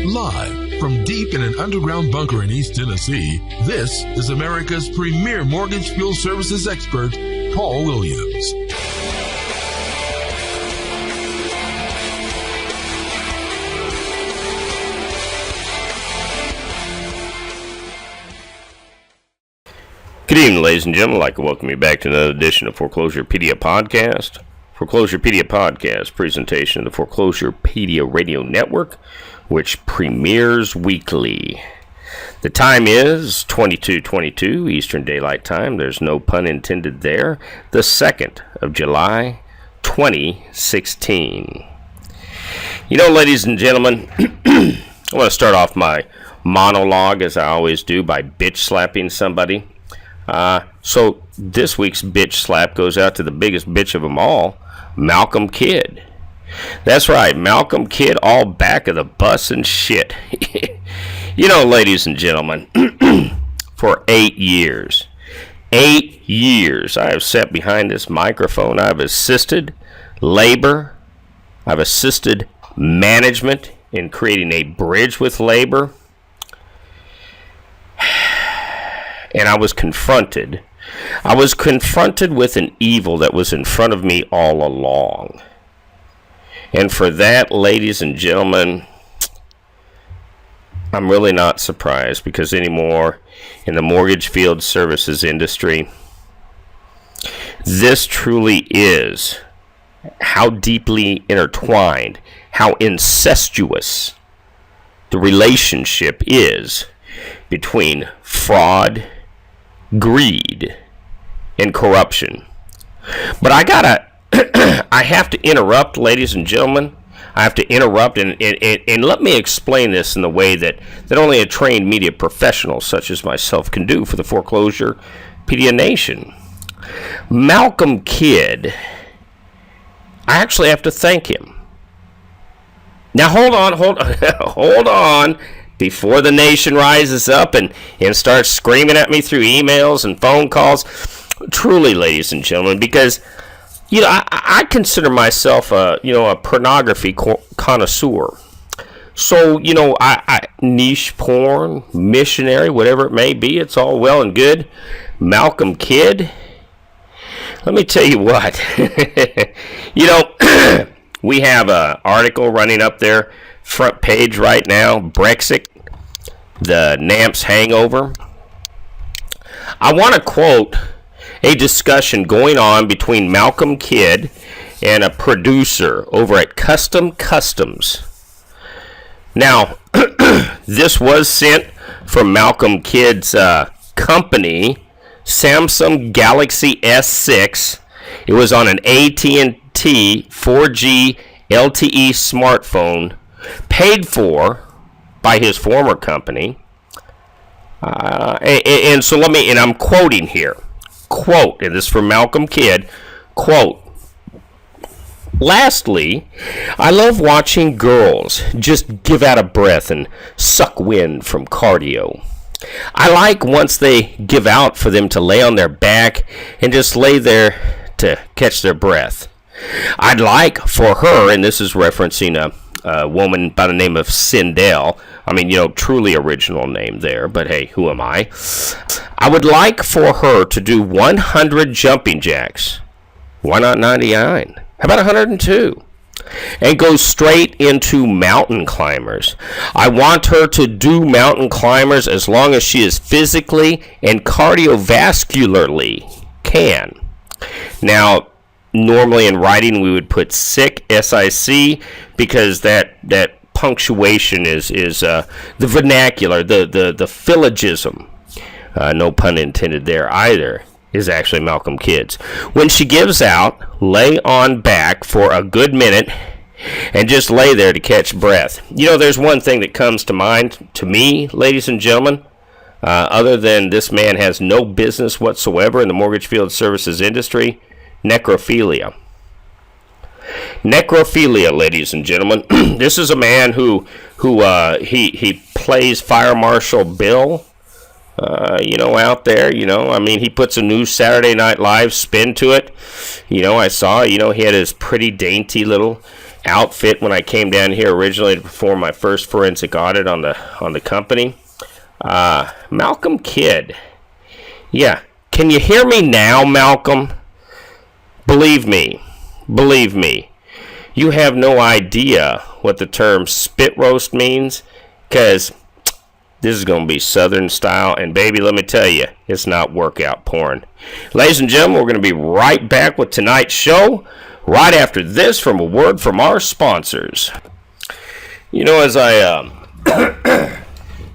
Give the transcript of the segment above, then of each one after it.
Live from deep in an underground bunker in East Tennessee, this is America's premier mortgage field services expert, Paul Williams. Good evening, ladies and gentlemen. I'd like to welcome you back to another edition of Foreclosurepedia Podcast. Foreclosurepedia Podcast, presentation of the Foreclosurepedia Radio Network, which premieres weekly. The time is 22:22 Eastern Daylight Time. There's no pun intended there. The 2nd of July, 2016. You know, ladies and gentlemen, I want to start off my monologue, as I always do, by bitch slapping somebody. So this week's bitch slap goes out to the biggest bitch of them all, Malcolm Kidd. That's right, Malcolm Kidd, all back of the bus and shit. You know, ladies and gentlemen, for 8 years, I have sat behind this microphone. I've assisted labor. I've assisted management in creating a bridge with labor. And I was confronted with an evil that was in front of me all along. And for that, ladies and gentlemen, I'm really not surprised, because anymore in the mortgage field services industry, this truly is how deeply intertwined, how incestuous the relationship is between fraud, greed, and corruption. But I have to interrupt, ladies and gentlemen. I have to interrupt and let me explain this in the way that only a trained media professional such as myself can do for the Foreclosurepedia Nation. Malcolm Kidd, I actually have to thank him. Now hold on. Before the nation rises up and starts screaming at me through emails and phone calls, truly, ladies and gentlemen, because, you know, I consider myself a pornography connoisseur. So, you know, I niche porn, missionary, whatever it may be, it's all well and good. Malcolm Kidd, let me tell you what, you know, we have an article running up there, front page right now, Brexit, the NAMFS hangover. I want to quote a discussion going on between Malcolm Kidd and a producer over at Custom Customs. Now, this was sent from Malcolm Kidd's company, Samsung Galaxy S6. It was on an AT&T 4G LTE smartphone, paid for by his former company. And so I'm quoting here. Quote, and this is from Malcolm Kidd, quote, "Lastly, I love watching girls just give out a breath and suck wind from cardio. I like once they give out for them to lay on their back and just lay there to catch their breath. I'd like for her," and this is referencing a woman by the name of Sindel. I mean, you know, truly original name there, but hey, who am I? "I would like for her to do 100 jumping jacks. Why not 99? How about 102? And go straight into mountain climbers. I want her to do mountain climbers as long as she is physically and cardiovascularly can." Now, normally in writing we would put sick, SIC, because that punctuation is the vernacular, the phyllogism, no pun intended there either, is actually Malcolm Kidd's. "When she gives out, lay on back for a good minute and just lay there to catch breath." You know, there's one thing that comes to mind to me, ladies and gentlemen, other than this man has no business whatsoever in the mortgage field services industry: necrophilia. Necrophilia, ladies and gentlemen. This is a man who he plays Fire Marshal Bill out there. I mean, he puts a new Saturday Night Live spin to it. I saw, he had his pretty dainty little outfit when I came down here originally to perform my first forensic audit on the company. Malcolm Kidd. Yeah. Can you hear me now, Malcolm? Believe me. You have no idea what the term spit roast means, because this is going to be Southern style, and baby, let me tell you, it's not workout porn. Ladies and gentlemen, we're going to be right back with tonight's show, right after this from a word from our sponsors. As I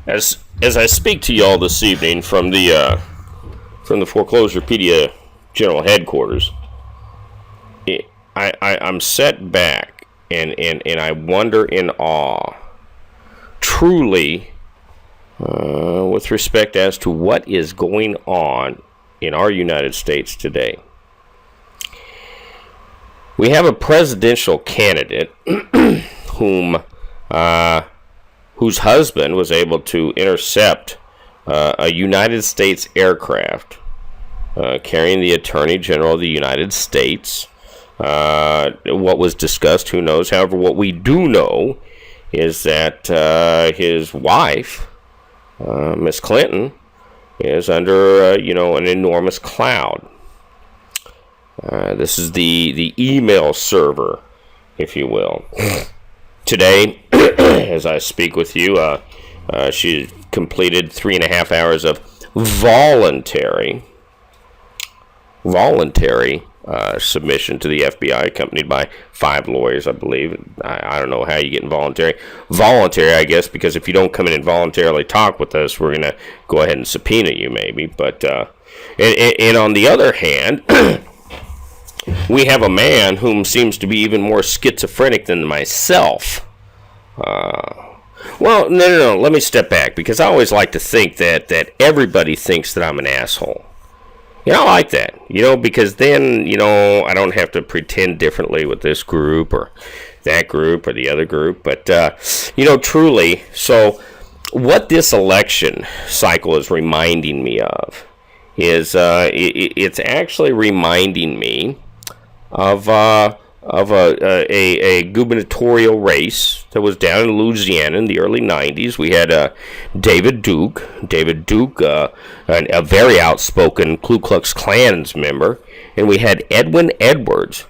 as I speak to y'all this evening from the Foreclosurepedia General Headquarters, I'm set back and I wonder in awe, truly, with respect as to what is going on in our United States today. We have a presidential candidate whose husband was able to intercept a United States aircraft carrying the Attorney General of the United States. What was discussed, who knows? However, what we do know is that his wife, Miss Clinton, is under an enormous cloud. This is the email server, if you will. Today, as I speak with you, she completed 3.5 hours of voluntary submission to the FBI, accompanied by 5 lawyers, I believe. I don't know how you get involuntary. Voluntary, I guess, because if you don't come in and voluntarily talk with us, we're going to go ahead and subpoena you, maybe. But and on the other hand, we have a man whom seems to be even more schizophrenic than myself. Well, no. Let me step back, because I always like to think that everybody thinks that I'm an asshole. I like that, because then, I don't have to pretend differently with this group or that group or the other group. But, truly, so what this election cycle is reminding me of is it's actually reminding me of a gubernatorial race that was down in Louisiana in the early 90s. We had David Duke, a very outspoken Ku Klux Klan's member, and we had Edwin Edwards,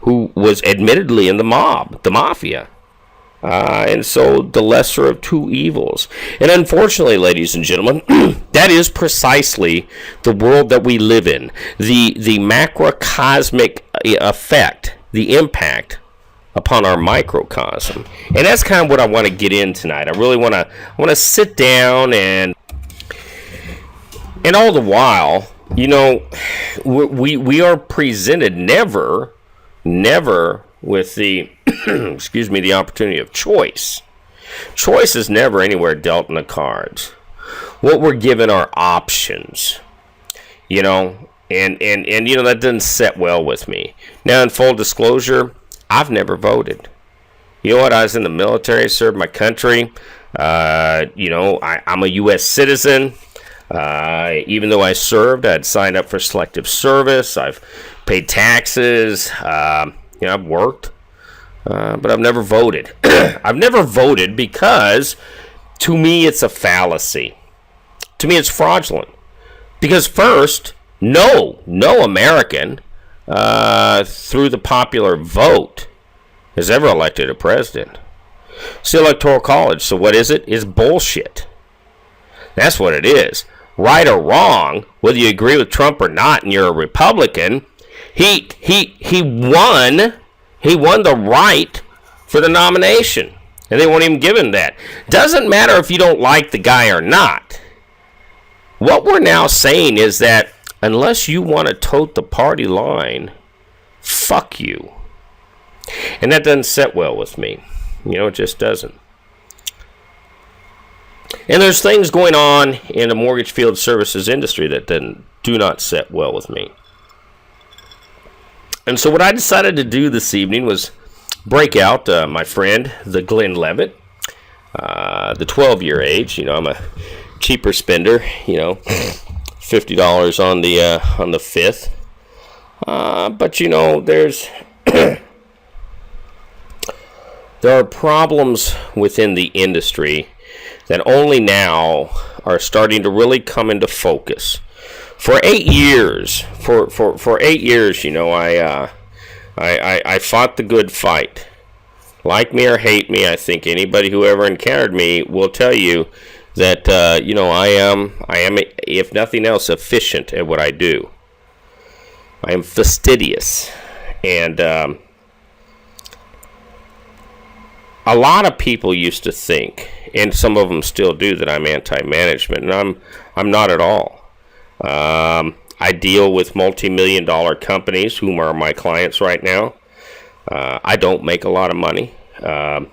who was admittedly in the mafia. And so the lesser of two evils. And unfortunately, ladies and gentlemen, that is precisely the world that we live in. The macrocosmic effect, the impact upon our microcosm. And that's kind of what I want to get in tonight. I really want to sit down and all the while, we are presented never with the the opportunity of choice. Choice is never anywhere dealt in the cards. What we're given are options, and that doesn't set well with me. Now, in full disclosure, I've never voted. You know what? I was in the military, served my country. I'm a U.S. citizen. Even though I served, I'd signed up for selective service. I've paid taxes. I've worked. But I've never voted. I've never voted because, to me, it's a fallacy. To me, it's fraudulent. Because first, no American, through the popular vote, has ever elected a president. It's the Electoral College. So what is it? It's bullshit. That's what it is. Right or wrong, whether you agree with Trump or not, and you're a Republican, he won. He won the right for the nomination, and they won't even give him that. Doesn't matter if you don't like the guy or not. What we're now saying is that unless you want to tote the party line, fuck you. And that doesn't set well with me. It just doesn't. And there's things going on in the mortgage field services industry that do not set well with me. And so what I decided to do this evening was break out my friend, the Glenn Levitt, the 12-year age. I'm a cheaper spender, $50 on the 5th. But there's there are problems within the industry that only now are starting to really come into focus. For 8 years, for 8 years, I fought the good fight. Like me or hate me, I think anybody who ever encountered me will tell you that I am, if nothing else, efficient at what I do. I am fastidious, and a lot of people used to think, and some of them still do, that I'm anti-management, and I'm not at all. I deal with multi-million-dollar companies whom are my clients right now. I don't make a lot of money. I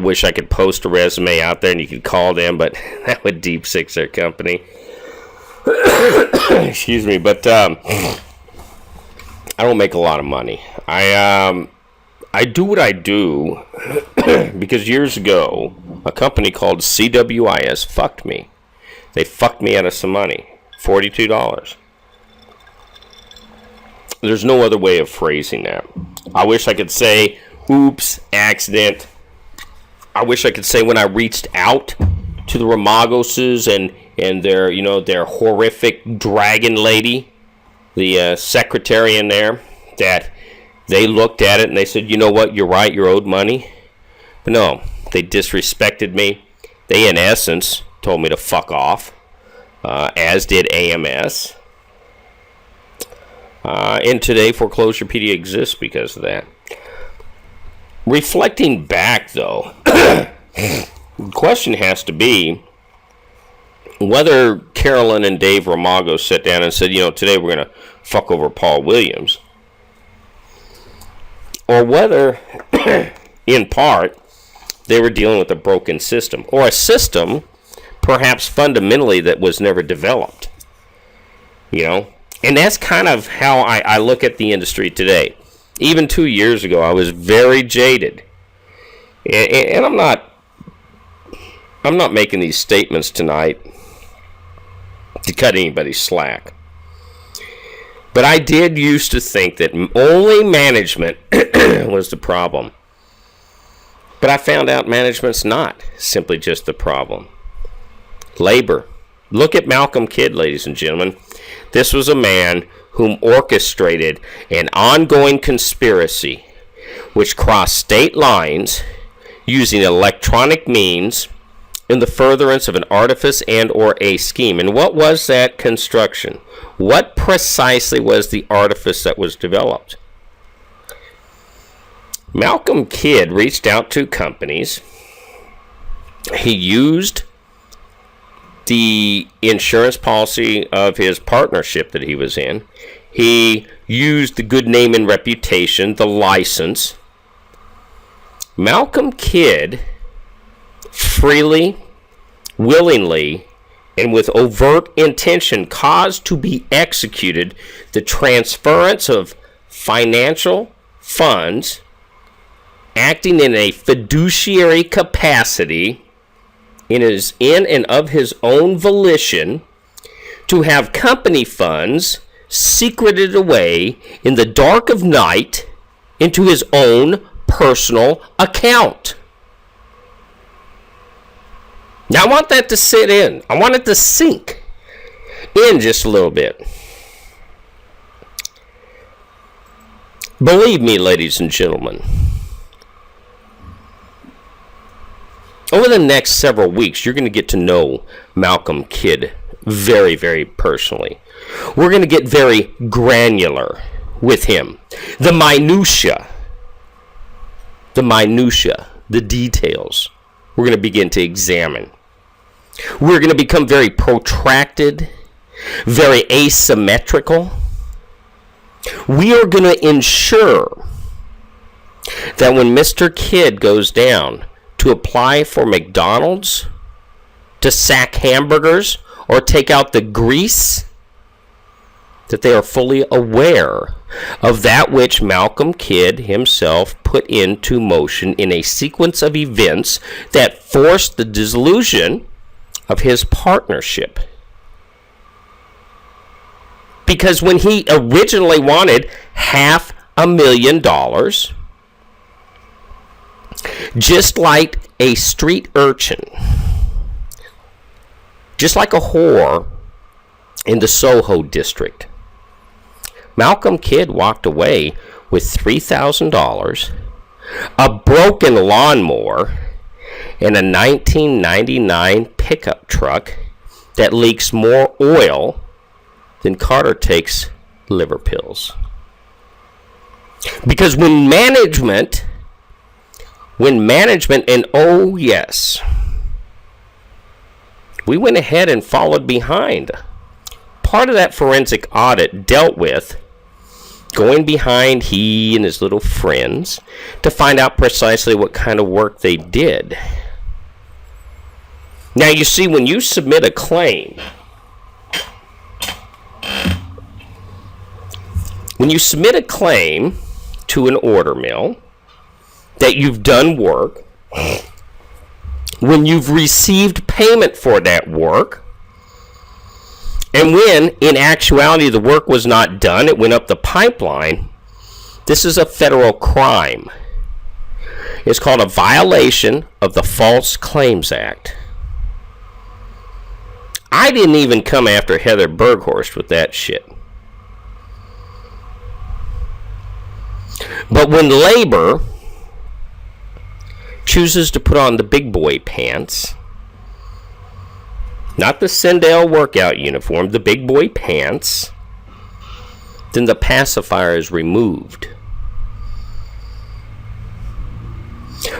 wish I could post a resume out there and you could call them, but that would deep six their company. Excuse me, but I don't make a lot of money. I do what I do because years ago, a company called CWIS fucked me. They fucked me out of some money, $42. There's no other way of phrasing that. I wish I could say, oops, accident. I wish I could say when I reached out to the Ramagoses and their horrific dragon lady, the secretary in there, that they looked at it and they said, you know what, you're right, you're owed money. But no, they disrespected me. They, in essence, told me to fuck off, as did AMS. And today, Foreclosurepedia exists because of that. Reflecting back, though, the question has to be whether Carolyn and Dave Ramago sat down and said, today we're going to fuck over Paul Williams, or whether, in part, they were dealing with a broken system, or a system, perhaps fundamentally, that was never developed. And that's kind of how I look at the industry today. Even 2 years ago, I was very jaded. And I'm not making these statements tonight to cut anybody's slack. But I did used to think that only management was the problem. But I found out management's not simply just the problem. Labor. Look at Malcolm Kidd, ladies and gentlemen. This was a man whom orchestrated an ongoing conspiracy which crossed state lines using electronic means in the furtherance of an artifice and or a scheme. And what was that construction? What precisely was the artifice that was developed? Malcolm Kidd reached out to companies. He used the insurance policy of his partnership that he was in. He used the good name and reputation, the license. Malcolm Kidd freely, willingly, and with overt intention caused to be executed the transference of financial funds, acting in a fiduciary capacity in and of his own volition, to have company funds secreted away in the dark of night into his own personal account. Now I want that to sit in. I want it to sink in just a little bit. Believe me, ladies and gentlemen, over the next several weeks, you're going to get to know Malcolm Kidd very, very personally. We're going to get very granular with him. The minutia, the details, we're going to begin to examine. We're going to become very protracted, very asymmetrical. We are going to ensure that when Mr. Kidd goes down to apply for McDonald's, to sack hamburgers, or take out the grease, that they are fully aware of that which Malcolm Kidd himself put into motion in a sequence of events that forced the dissolution of his partnership. Because when he originally wanted $500,000, just like a street urchin, just like a whore in the Soho district, Malcolm Kidd walked away with $3,000, a broken lawnmower, and a 1999 pickup truck that leaks more oil than Carter takes liver pills. Because when management, and oh yes, we went ahead and followed behind. Part of that forensic audit dealt with going behind he and his little friends to find out precisely what kind of work they did. Now you see, when you submit a claim, to an order mill that you've done work, when you've received payment for that work, and when in actuality the work was not done, it went up the pipeline, this is a federal crime. It's called a violation of the False Claims Act. I didn't even come after Heather Berghorst with that shit. But when labor chooses to put on the big boy pants, not the Sindel workout uniform, the big boy pants, then the pacifier is removed.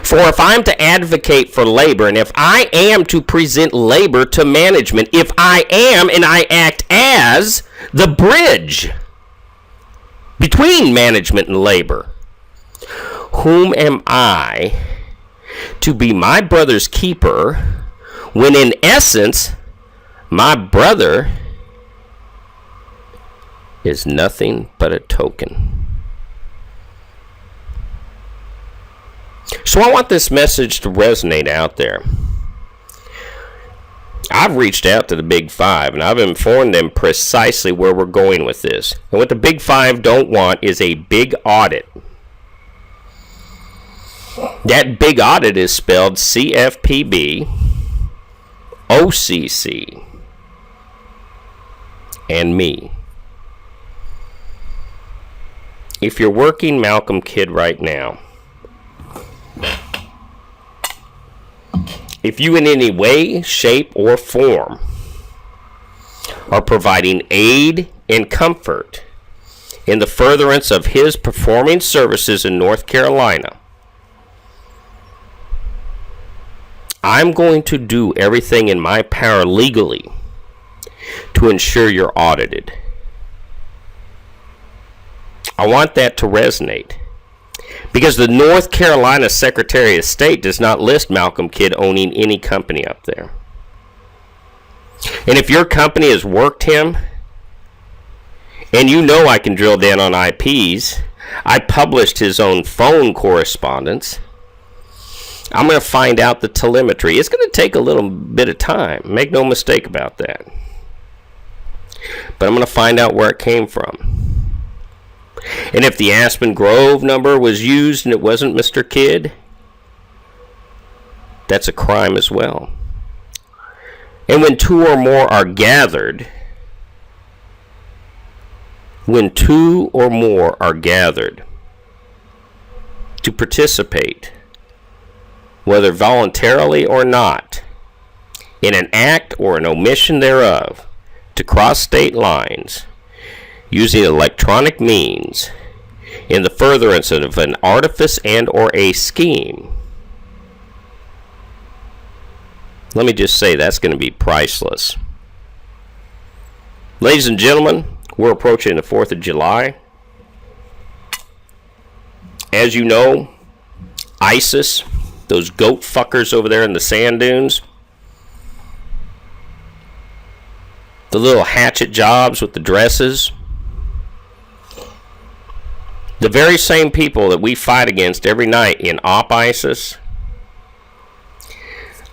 For if I'm to advocate for labor, and if I am to present labor to management, if I am and I act as the bridge between management and labor, whom am I to be my brother's keeper when in essence my brother is nothing but a token? So I want this message to resonate out there. I've reached out to the Big Five, and I've informed them precisely where we're going with this. And what the Big Five don't want is a big audit. That big audit is spelled CFPB, OCC, and me. If you're working Malcolm Kidd right now, if you in any way, shape, or form are providing aid and comfort in the furtherance of his performing services in North Carolina, I'm going to do everything in my power legally to ensure you're audited. I want that to resonate. Because the North Carolina Secretary of State does not list Malcolm Kidd owning any company up there. And if your company has worked him, and you know I can drill down on IPs, I published his own phone correspondence, I'm going to find out the telemetry. It's going to take a little bit of time. Make no mistake about that. But I'm going to find out where it came from. And if the Aspen Grove number was used and it wasn't Mr. Kidd, that's a crime as well. And when two or more are gathered, to participate, whether voluntarily or not, in an act or an omission thereof, to cross state lines, using electronic means in the furtherance of an artifice and or a scheme, let me just say that's going to be priceless. Ladies and gentlemen, we're approaching the 4th of July. As you know, ISIS, those goat fuckers over there in the sand dunes, the little hatchet jobs with the dresses, the very same people that we fight against every night in Op ISIS,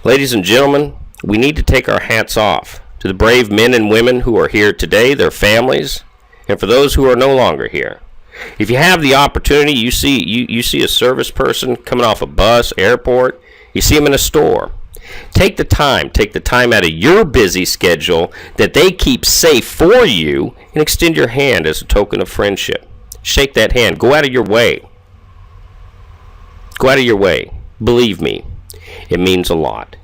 ladies and gentlemen, we need to take our hats off to the brave men and women who are here today, their families, and for those who are no longer here. If you have the opportunity, you see a service person coming off a bus, airport, you see them in a store. Take the time out of your busy schedule that they keep safe for you and extend your hand as a token of friendship. Shake that hand. Go out of your way. Go out of your way. Believe me, it means a lot.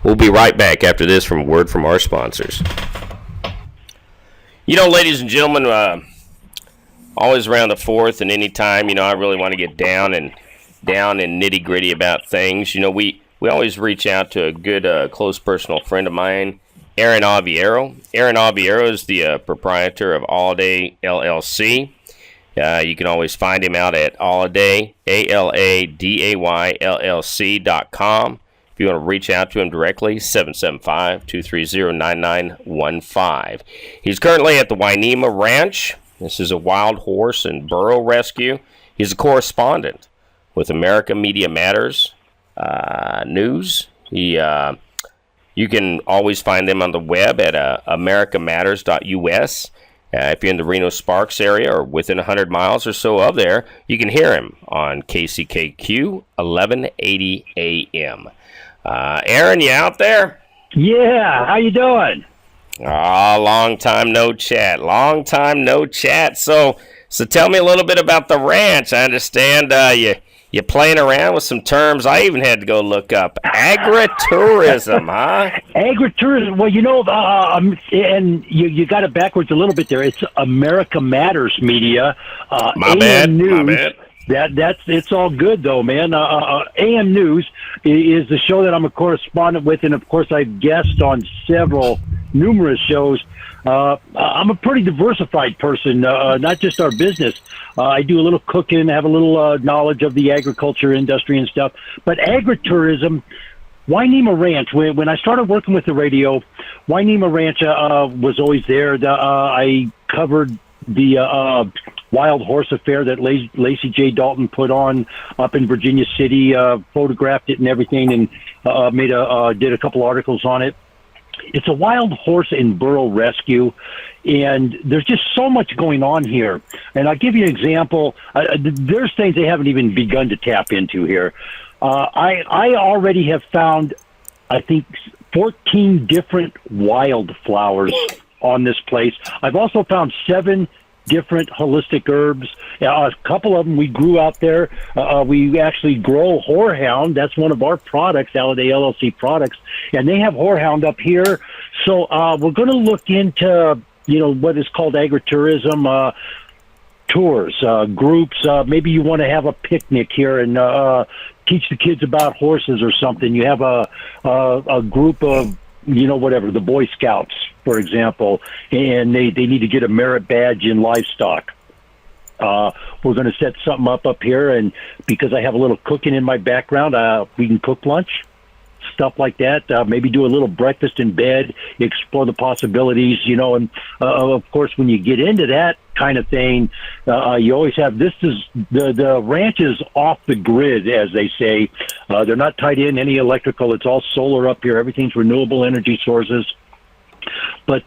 We'll be right back after this from a word from our sponsors. You know, ladies and gentlemen, always around the 4th and any time, I really want to get down and nitty gritty about things. We always reach out to a good, close personal friend of mine, Aaron Aviero. Aaron Aviero is the proprietor of Alladay LLC. You can always find him out at Alladay, ALADAYLLC.com. If you want to reach out to him directly, 775-230-9915. He's currently at the Wainema Ranch. This is a wild horse and burro rescue. He's a correspondent with America Media Matters News. You can always find them on the web at americamatters.us. If you're in the Reno-Sparks area or within 100 miles or so of there, you can hear him on KCKQ 1180 AM. Aaron, you out there? Yeah, how you doing? Long time no chat. So tell me a little bit about the ranch. I understand you're playing around with some terms I even had to go look up. Agritourism, huh? Agritourism. Well, and you got it backwards a little bit there. It's America Matters Media. My bad. It's all good though, man. AM News is the show that I'm a correspondent with, and of course I've guest on numerous shows. I'm a pretty diversified person, not just our business. I do a little cooking, have a little knowledge of the agriculture industry and stuff. But agritourism, Wainema Ranch, when I started working with the radio, Wainema Ranch was always there. I covered the wild horse affair that Lacey J. Dalton put on up in Virginia City, photographed it and everything, and did a couple articles on it. It's a wild horse and burro rescue, and there's just so much going on here. And I'll give you an example. There's things they haven't even begun to tap into here. I already have found, I think, 14 different wildflowers on this place. I've also found 7 different holistic herbs. A couple of them we grew out there. We actually grow horehound. That's one of our products, Alladay LLC products, and they have horehound up here. So we're going to look into what is called agritourism tours, groups. Maybe you want to have a picnic here and teach the kids about horses or something. You have a group of the Boy Scouts, for example, and they need to get a merit badge in livestock. We're going to set something up here, and because I have a little cooking in my background, we can cook lunch, stuff like that. Maybe do a little breakfast in bed, explore the possibilities, and of course, when you get into that kind of thing, you always have, the ranch is off the grid, as they say. They're not tied in any electrical. It's all solar up here. Everything's renewable energy sources. But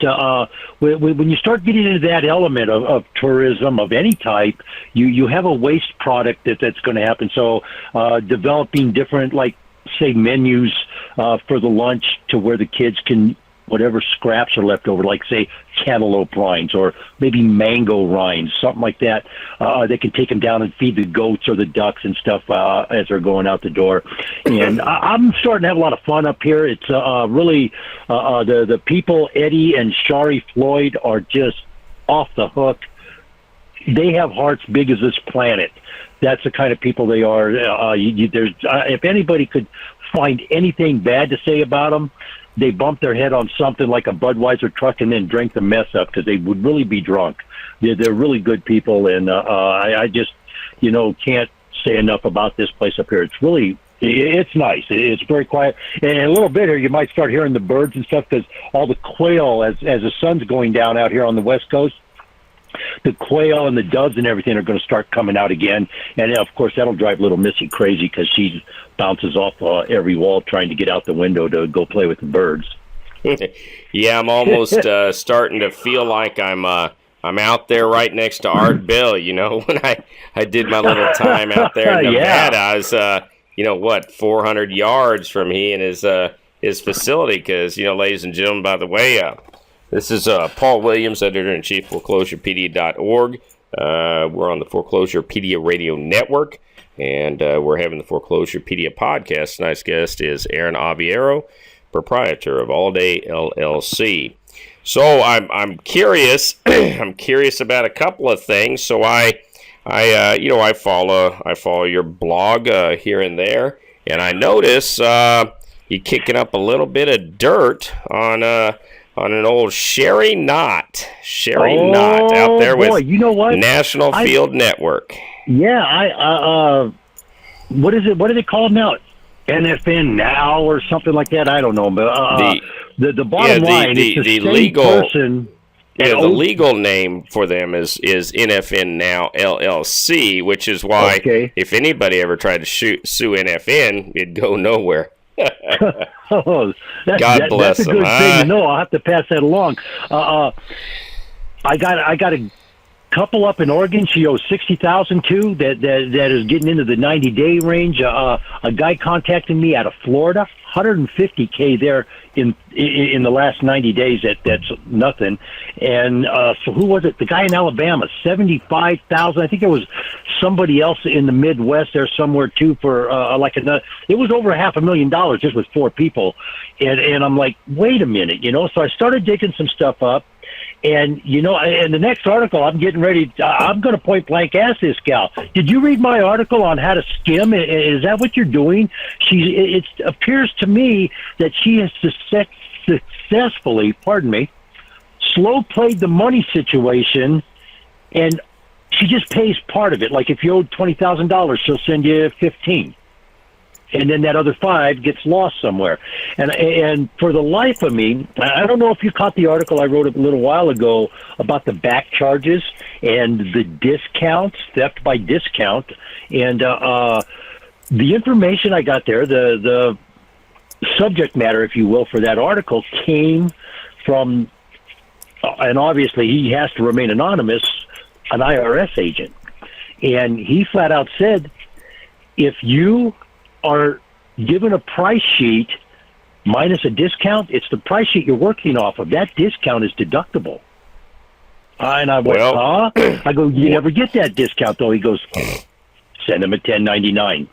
when you start getting into that element of tourism of any type, you have a waste product that's going to happen. So developing different, say, menus for the lunch to where the kids can, whatever scraps are left over, like, say, cantaloupe rinds or maybe mango rinds, something like that. They can take them down and feed the goats or the ducks and stuff as they're going out the door. And I'm starting to have a lot of fun up here. It's really the people, Eddie and Shari Floyd, are just off the hook. They have hearts big as this planet. That's the kind of people they are. If anybody could find anything bad to say about them, they bump their head on something like a Budweiser truck and then drink the mess up because they would really be drunk. They're really good people, and I just, can't say enough about this place up here. It's nice. It's very quiet. And in a little bit here, you might start hearing the birds and stuff because all the quail, as the sun's going down out here on the West Coast, the quail and the doves and everything are going to start coming out again. And of course, that'll drive little Missy crazy because she bounces off every wall trying to get out the window to go play with the birds. Yeah, I'm almost starting to feel like I'm out there right next to Art Bell. You know, when I did my little time out there in Nevada, I was 400 yards from he and his facility. Because, ladies and gentlemen, by the way, this is Paul Williams, editor-in-chief, Foreclosurepedia.org. We're on the Foreclosurepedia Radio Network, and we're having the Foreclosurepedia podcast. Tonight's guest is Aaron Aviero, proprietor of All Day LLC. So I'm curious. I'm curious about a couple of things. So I follow your blog here and there, and I notice you kicking up a little bit of dirt on an old Sherry Knott out there with National Field Network. Yeah, what is it? What do they call it now? NFN Now or something like that? I don't know, but the bottom line is the legal person. Yeah, the legal name for them is NFN Now LLC, which is why if anybody ever tried to sue NFN, it'd go nowhere. God bless that's a them. good thing to know. I'll have to pass that along. I got a couple up in Oregon. She owes $60,000 to that is getting into the 90-day range. A guy contacted me out of Florida, $150K there in the last 90 days. That's nothing. And so who was it? The guy in Alabama, $75,000. I think there was somebody else in the Midwest there somewhere too for it was over $500,000 just with 4 people. And I'm like, wait a minute, So I started digging some stuff up. And, and the next article, I'm getting ready. I'm going to point blank ask this gal. Did you read my article on how to skim? Is that what you're doing? It appears to me that she has successfully, slow played the money situation, and she just pays part of it. Like if you owed $20,000, she'll send you $15,000. And then that other $5,000 gets lost somewhere. And for the life of me, I don't know if you caught the article I wrote a little while ago about the back charges and the discounts, theft by discount. And the information I got there, the subject matter, if you will, for that article came from, and obviously he has to remain anonymous, an IRS agent. And he flat out said, if you are given a price sheet minus a discount, it's the price sheet you're working off of. That discount is deductible. And I went, I go, you never get that discount, though. He goes, send him a 1099.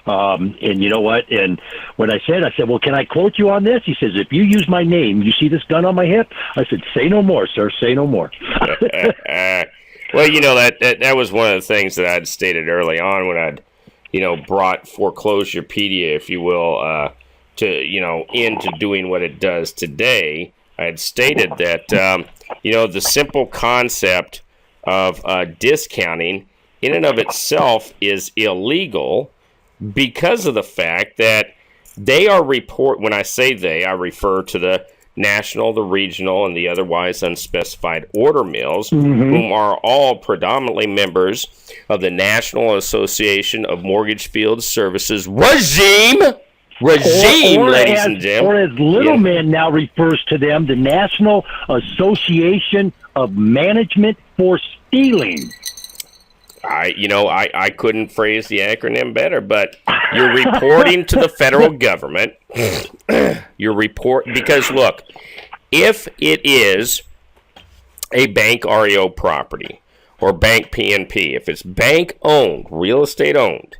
And you know what? And when I said, well, can I quote you on this? He says, if you use my name, you see this gun on my hip? I said, say no more, sir. Say no more. Well, that was one of the things that I'd stated early on when I'd brought Foreclosurepedia, if you will, into doing what it does today. I had stated that, the simple concept of discounting in and of itself is illegal because of the fact that they are when I say they, I refer to the national, the regional, and the otherwise unspecified order mills, whom are all predominantly members of the National Association of Mortgage Field Services regime, ladies and gentlemen. Or as Little Man now refers to them, the National Association of Management for Stealing. I couldn't phrase the acronym better, but you're reporting to the federal government. Because look, if it is a bank REO property or bank PNP, if it's bank owned, real estate owned,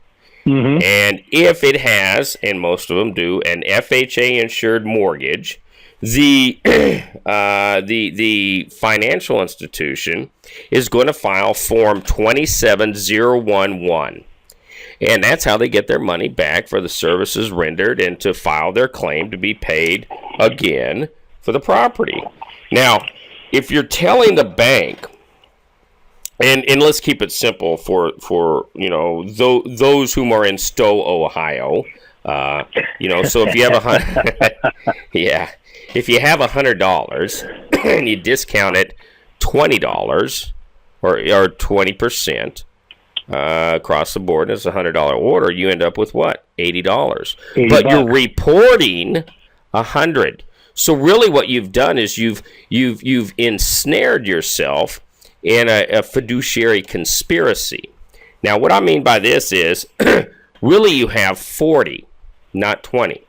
and if it has, and most of them do, an FHA insured mortgage, the financial institution is going to file Form 27011. And that's how they get their money back for the services rendered and to file their claim to be paid again for the property. Now, if you're telling the bank, and let's keep it simple for those whom are in Stowe, Ohio, so if you have if you have $100 and you discount it $20, or 20% across the board, and it's a $100 order, you end up with what? $80. But you're reporting $100. So really, what you've done is you've ensnared yourself in a fiduciary conspiracy. Now, what I mean by this is, really, you have 40, not 20.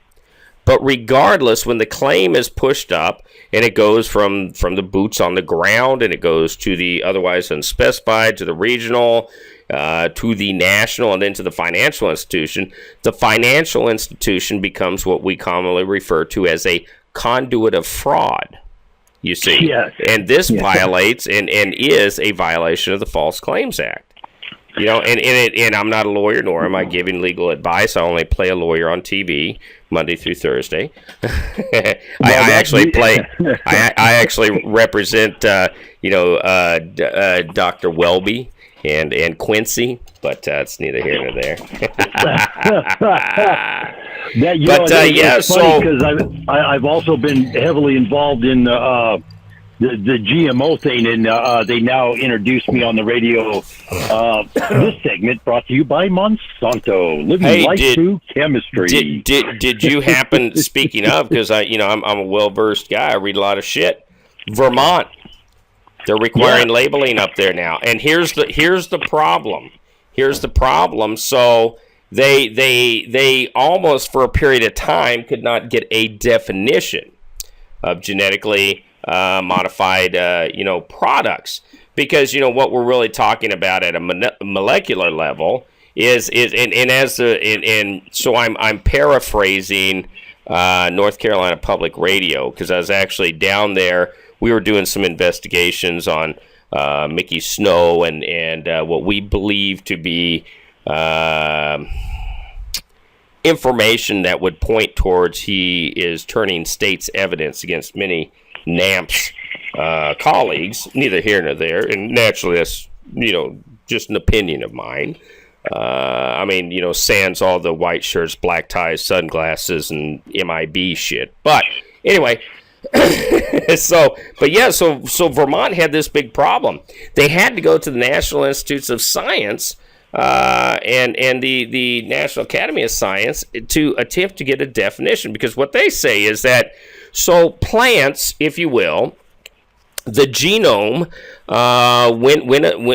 But regardless, when the claim is pushed up and it goes from the boots on the ground and it goes to the otherwise unspecified, to the regional, to the national, and then to the financial institution becomes what we commonly refer to as a conduit of fraud. You see, yes. And this violates and is a violation of the False Claims Act. You know, and I'm not a lawyer, nor am I giving legal advice. I only play a lawyer on TV Monday through Thursday. I actually represent, Dr. Welby and Quincy, but it's neither here nor there. Because I've also been heavily involved in the GMO thing, and they now introduced me on the radio. This segment brought to you by Monsanto, living life through chemistry. Did you happen? Speaking of, because I'm a well-versed guy. I read a lot of shit. Vermont, they're requiring labeling up there now, and here's the problem. So they almost for a period of time could not get a definition of genetically modified products, because what we're really talking about at a molecular level is so I'm paraphrasing North Carolina Public Radio, because I was actually down there. We were doing some investigations on Mickey Snow and what we believe to be information that would point towards he is turning state's evidence against many NAMFS colleagues, neither here nor there, and naturally that's just an opinion of mine. Sans all the white shirts, black ties, sunglasses, and MIB shit. But anyway, so Vermont had this big problem. They had to go to the National Institutes of Science and the National Academy of Science to attempt to get a definition, because what they say is that plants, if you will, the genome,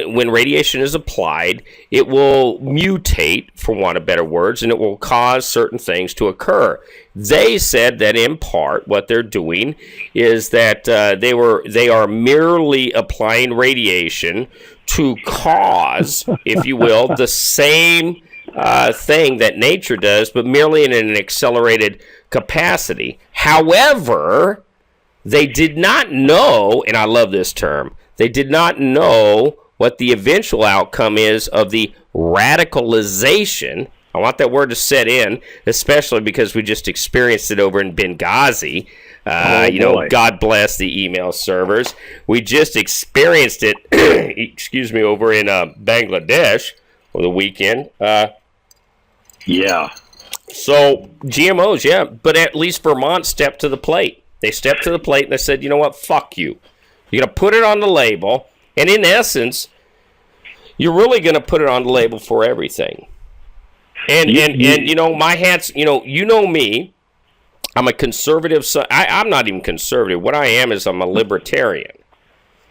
when radiation is applied, it will mutate, for want of better words, and it will cause certain things to occur. They said that in part what they're doing is that they are merely applying radiation to cause, if you will, the same thing that nature does, but merely in an accelerated capacity. However, they did not know, and I love this term, they did not know what the eventual outcome is of the radicalization. I want that word to set in, especially because we just experienced it over in Benghazi. God bless the email servers. We just experienced it, over in Bangladesh over the weekend. So GMOs, but at least Vermont stepped to the plate. They stepped to the plate and they said, you know what, fuck you. You're going to put it on the label, and in essence, you're really going to put it on the label for everything. And my hat's, you know me, I'm a conservative. I'm not even conservative. What I am is I'm a libertarian.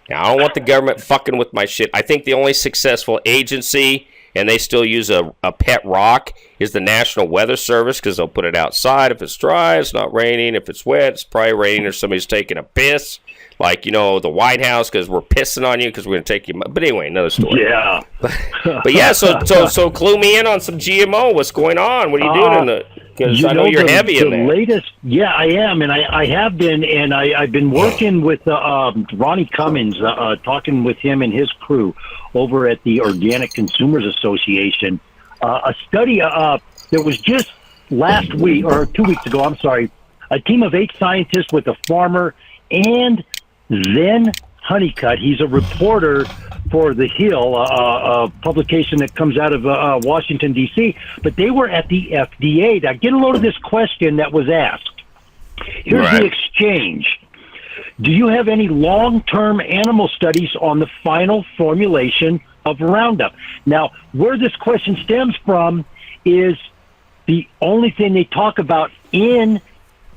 Now, I don't want the government fucking with my shit. I think the only successful agency, and they still use a pet rock, is the National Weather Service, because they'll put it outside. If it's dry, it's not raining. If it's wet, it's probably raining, or somebody's taking a piss. Like, the White House, because we're pissing on you because we're going to take you. But anyway, another story. Yeah. But yeah, so clue me in on some GMO. What's going on? What are you doing? Because I know you're heavy in there. Latest, I am, and I have been, and I've been working with Ronnie Cummins, talking with him and his crew over at the Organic Consumers Association. A study that was just last week, or 2 weeks ago, I'm sorry, a team of 8 scientists with a farmer and Zen Honeycutt. He's a reporter for The Hill, a publication that comes out of Washington, D.C., but they were at the FDA. Now, get a load of this question that was asked. Here's the exchange. do you have any long-term animal studies on the final formulation of Roundup? Now, where this question stems from is the only thing they talk about in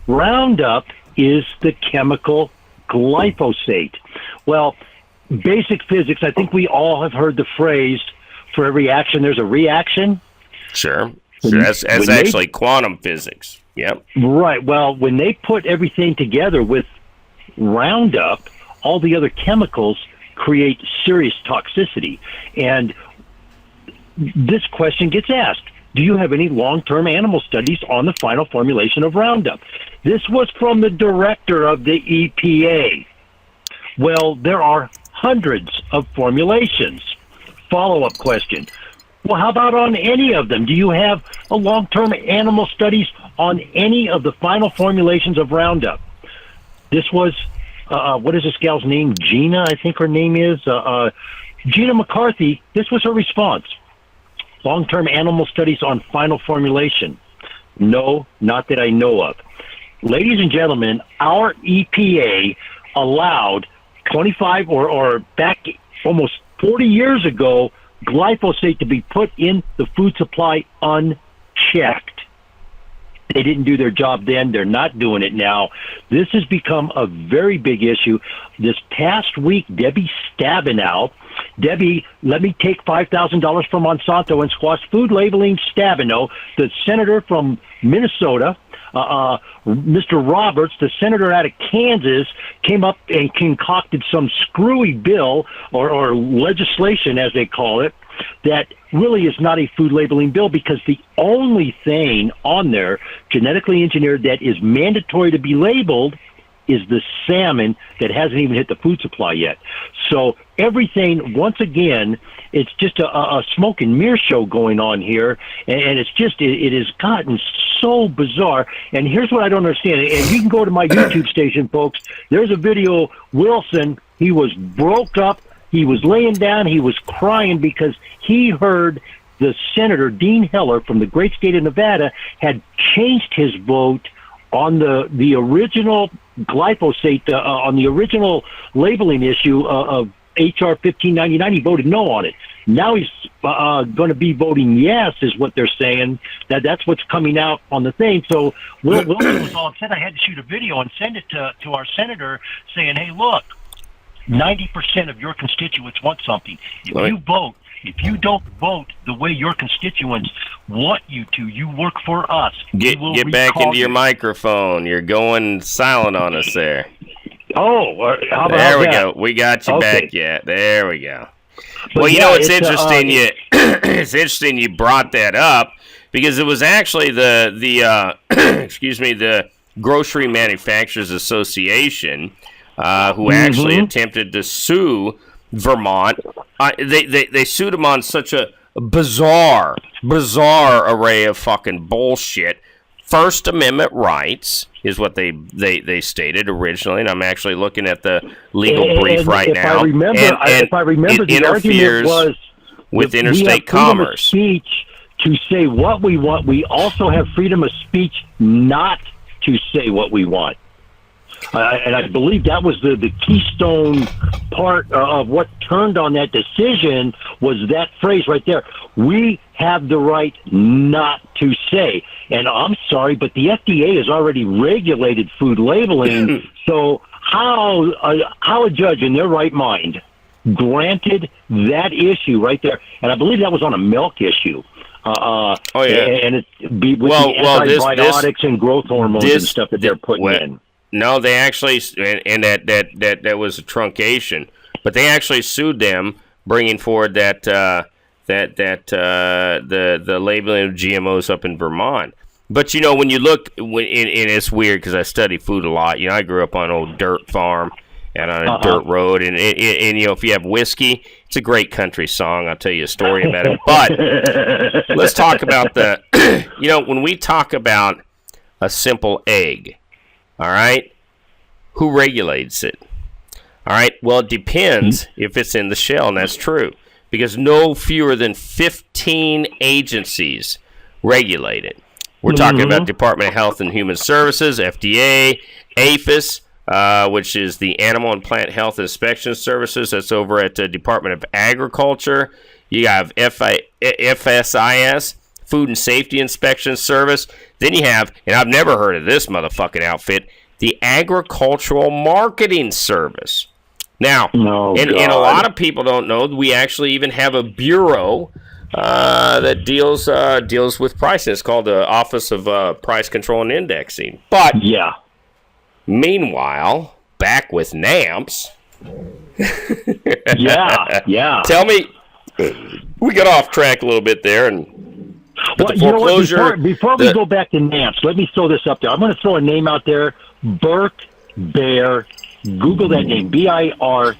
Roundup is the chemical glyphosate. Well, basic physics, I think we all have heard the phrase, for every action, there's a reaction. Sure. That's actually quantum physics. Yep. Right. Well, when they put everything together with Roundup, all the other chemicals create serious toxicity. And this question gets asked, do you have any long-term animal studies on the final formulation of Roundup? This was from the director of the EPA. Well, there are hundreds of formulations. Follow-up question. Well, how about on any of them? Do you have a long-term animal studies on any of the final formulations of Roundup? This was, what is this gal's name? Gina, I think her name is. Gina McCarthy, this was her response. Long-term animal studies on final formulation. No, not that I know of. Ladies and gentlemen, our EPA allowed 25 or back almost 40 years ago, glyphosate to be put in the food supply unchecked. They didn't do their job then. They're not doing it now. This has become a very big issue. This past week, Debbie Stabenow, Debbie, let me take $5,000 from Monsanto and squash food labeling. Stabenow, the senator from Minnesota, Mr. Roberts, the senator out of Kansas, came up and concocted some screwy bill or legislation, as they call it, that really is not a food labeling bill, because the only thing on there genetically engineered that is mandatory to be labeled is the salmon that hasn't even hit the food supply yet. So everything, once again, it's just a smoke and mirror show going on here, and it's just, it has gotten so bizarre. And here's what I don't understand, and you can go to my YouTube station, folks. There's a video, Wilson, he was broke up, he was laying down, he was crying because he heard the Senator Dean Heller from the great state of Nevada had changed his vote on the original glyphosate, on the original labeling issue of H.R. 1599. He voted no on it. Now he's going to be voting yes, is what they're saying. That's what's coming out on the thing. So Wilson was all upset. I had to shoot a video and send it to our senator saying, hey, look, 90% of your constituents want something. If you don't vote the way your constituents want you to, you work for us. Get back into your microphone. You're going silent on us there. Oh, how about there we that? go. We got you back yet. There we go. But well, you know, it's interesting. It's interesting you brought that up, because it was actually the excuse me, the Grocery Manufacturers Association who actually attempted to sue Vermont. They sued him on such a bizarre array of fucking bullshit. First Amendment rights is what they stated originally, and I'm actually looking at the legal brief right now. If I remember, it interferes with interstate commerce. We have freedom of speech to say what we want. We also have freedom of speech not to say what we want. And I believe that was the keystone part of what turned on that decision, was that phrase right there. We have the right not to say. And I'm sorry, but the FDA has already regulated food labeling. So how a judge in their right mind granted that issue right there? And I believe that was on a milk issue. And it's with the antibiotics and growth hormones and stuff that they're putting in. No, they actually, and that was a truncation, but they actually sued them, bringing forward the labeling of GMOs up in Vermont. But you know, when you look, and it's weird because I study food a lot. You know, I grew up on an old dirt farm and on a dirt road, and you know, if you have whiskey, it's a great country song. I'll tell you a story about it. But let's talk about you know, when we talk about a simple egg. All right? Who regulates it? All right? Well, it depends if it's in the shell, and that's true, because no fewer than 15 agencies regulate it. We're talking about Department of Health and Human Services, FDA, APHIS, which is the Animal and Plant Health Inspection Services. That's over at the Department of Agriculture. You have FSIS, Food and Safety Inspection Service. Then you have, and I've never heard of this motherfucking outfit, the Agricultural Marketing Service. Now, and a lot of people don't know, we actually even have a bureau that deals with pricing. It's called the Office of Price Control and Indexing. But meanwhile, back with NAMFS. Yeah. Tell me, we got off track a little bit there, and well, you know what? Before we go back to NAMFS, let me throw this up there. I'm going to throw a name out there, Burke Bear. Google that name, BIRKEBEAHR.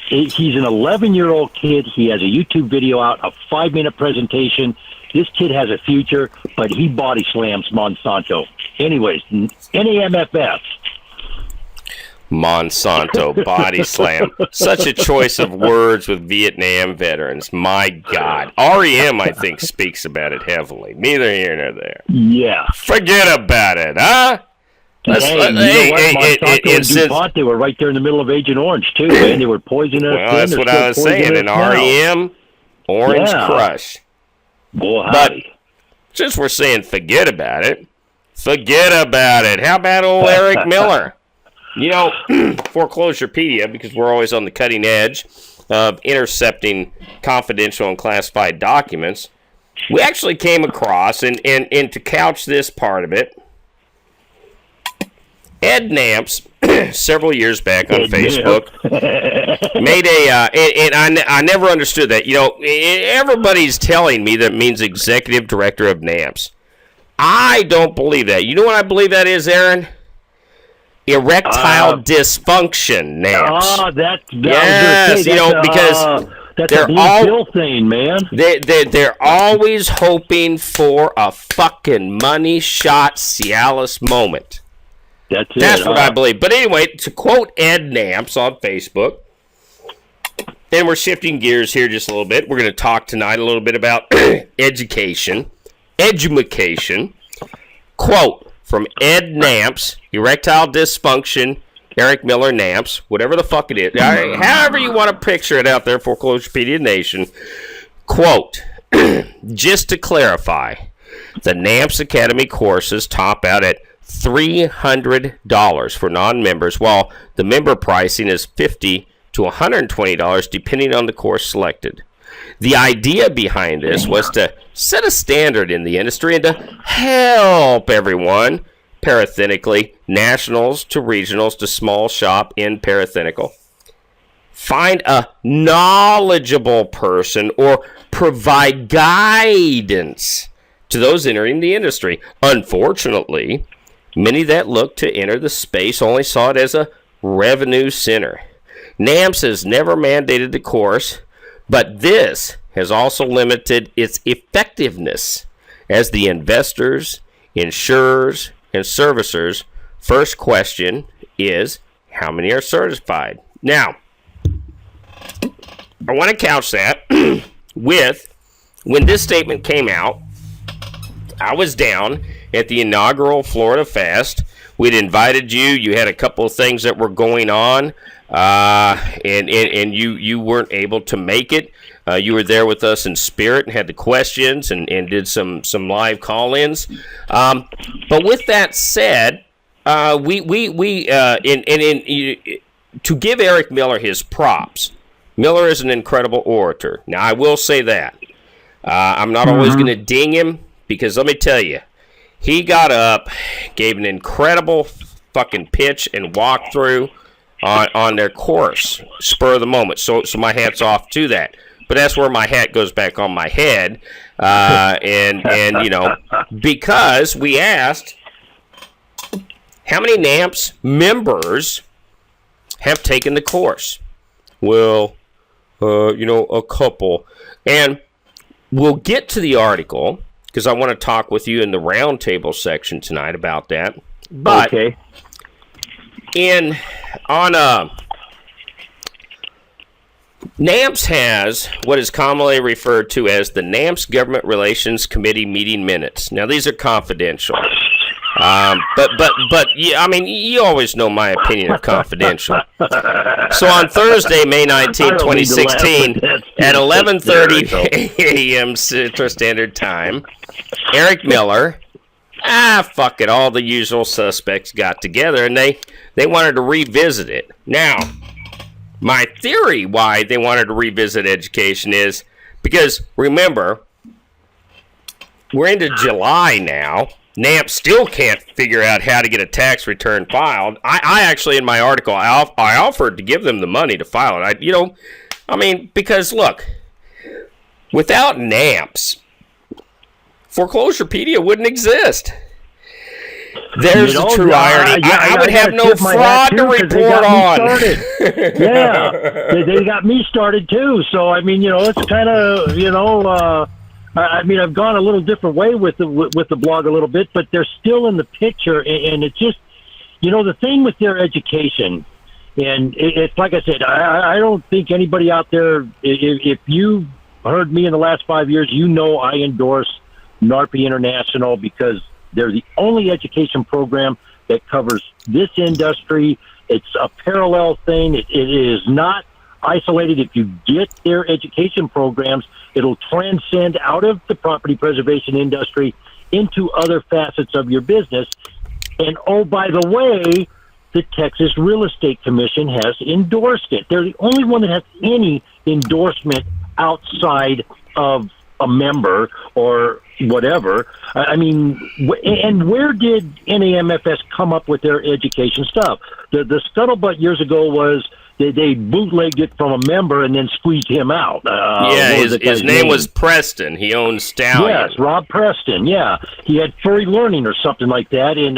He's an 11-year-old kid. He has a YouTube video out, a 5-minute presentation. This kid has a future, but he body slams Monsanto. Anyways, NAMFS. Monsanto body slam. Such a choice of words with Vietnam veterans. My God. REM, I think, speaks about it heavily. Neither here nor there. Yeah. Forget about it, huh? DuPont, they were right there in the middle of Agent Orange, too, man. They were poisonous. Well, that's what I was saying. An REM, Orange Crush. Boy, but since we're saying forget about it. How about old Eric Miller? You know, Foreclosurepedia, because we're always on the cutting edge of intercepting confidential and classified documents, we actually came across, and to couch this part of it, Ed NAMFS, several years back on Facebook, made and I never understood that. You know, everybody's telling me that means executive director of NAMFS. I don't believe that. You know what I believe that is, Aaron? Erectile dysfunction, NAMFS. Yes, you know, because that's a blue pill thing, man. They're always hoping for a fucking money shot Cialis moment. That's what I believe. But anyway, to quote Ed NAMFS on Facebook, and we're shifting gears here just a little bit. We're going to talk tonight a little bit about education. Quote from Ed NAMFS, erectile dysfunction, Eric Miller NAMFS, whatever the fuck it is. However you want to picture it out there, Foreclosurepedia Nation. Quote, just to clarify, the NAMFS Academy courses top out at $300 for non-members, while the member pricing is $50 to $120 depending on the course selected. The idea behind this was to set a standard in the industry and to help everyone, parenthetically, nationals to regionals to small shop in parenthetical, find a knowledgeable person or provide guidance to those entering the industry. Unfortunately, many that looked to enter the space only saw it as a revenue center. NAMFS has never mandated the course, but this has also limited its effectiveness as the investors, insurers, and servicers' first question is, how many are certified? Now, I want to couch that with, when this statement came out, I was down at the inaugural Florida Fest. We'd invited you. You had a couple of things that were going on, and you weren't able to make it. You were there with us in spirit and had the questions and did some live call-ins. But with that said, to give Eric Miller his props, Miller is an incredible orator. Now, I will say that. I'm not always going to ding him, because let me tell you, he got up, gave an incredible fucking pitch and walkthrough on their course, spur of the moment. So my hat's off to that. But that's where my hat goes back on my head, and you know, because we asked how many NAMFS members have taken the course. Well, you know, a couple, and we'll get to the article because I want to talk with you in the roundtable section tonight about that. But NAMFS has what is commonly referred to as the NAMFS Government Relations Committee meeting minutes. Now, these are confidential. But yeah, I mean, you always know my opinion of confidential. So on Thursday, May 19, 2016, at 11:30 a.m. Central Standard Time, Eric Miller, fuck it, all the usual suspects got together, and they wanted to revisit it. Now, my theory why they wanted to revisit education is because, remember, we're into July now. NAMFS still can't figure out how to get a tax return filed. I actually, in my article, I offered to give them the money to file it. Because, look, without NAMFS, Foreclosurepedia wouldn't exist. There's the true irony. I would have no fraud to report on. Yeah, they got me started too. So I mean, it's kind of, I've gone a little different way with the blog a little bit, but they're still in the picture, and it's just, the thing with their education, and it's like I said, I don't think anybody out there, if you heard me in the last 5 years, I endorse NARPE International because they're the only education program that covers this industry. It's a parallel thing. It is not isolated. If you get their education programs, it'll transcend out of the property preservation industry into other facets of your business. And oh, by the way, the Texas Real Estate Commission has endorsed it. They're the only one that has any endorsement outside of a member or whatever. I mean, and where did NAMFS come up with their education stuff? The scuttlebutt years ago was they bootlegged it from a member and then squeezed him out. His name was Preston. He owned Stallion. Yes, Rob Preston. Yeah, he had Furry Learning or something like that, and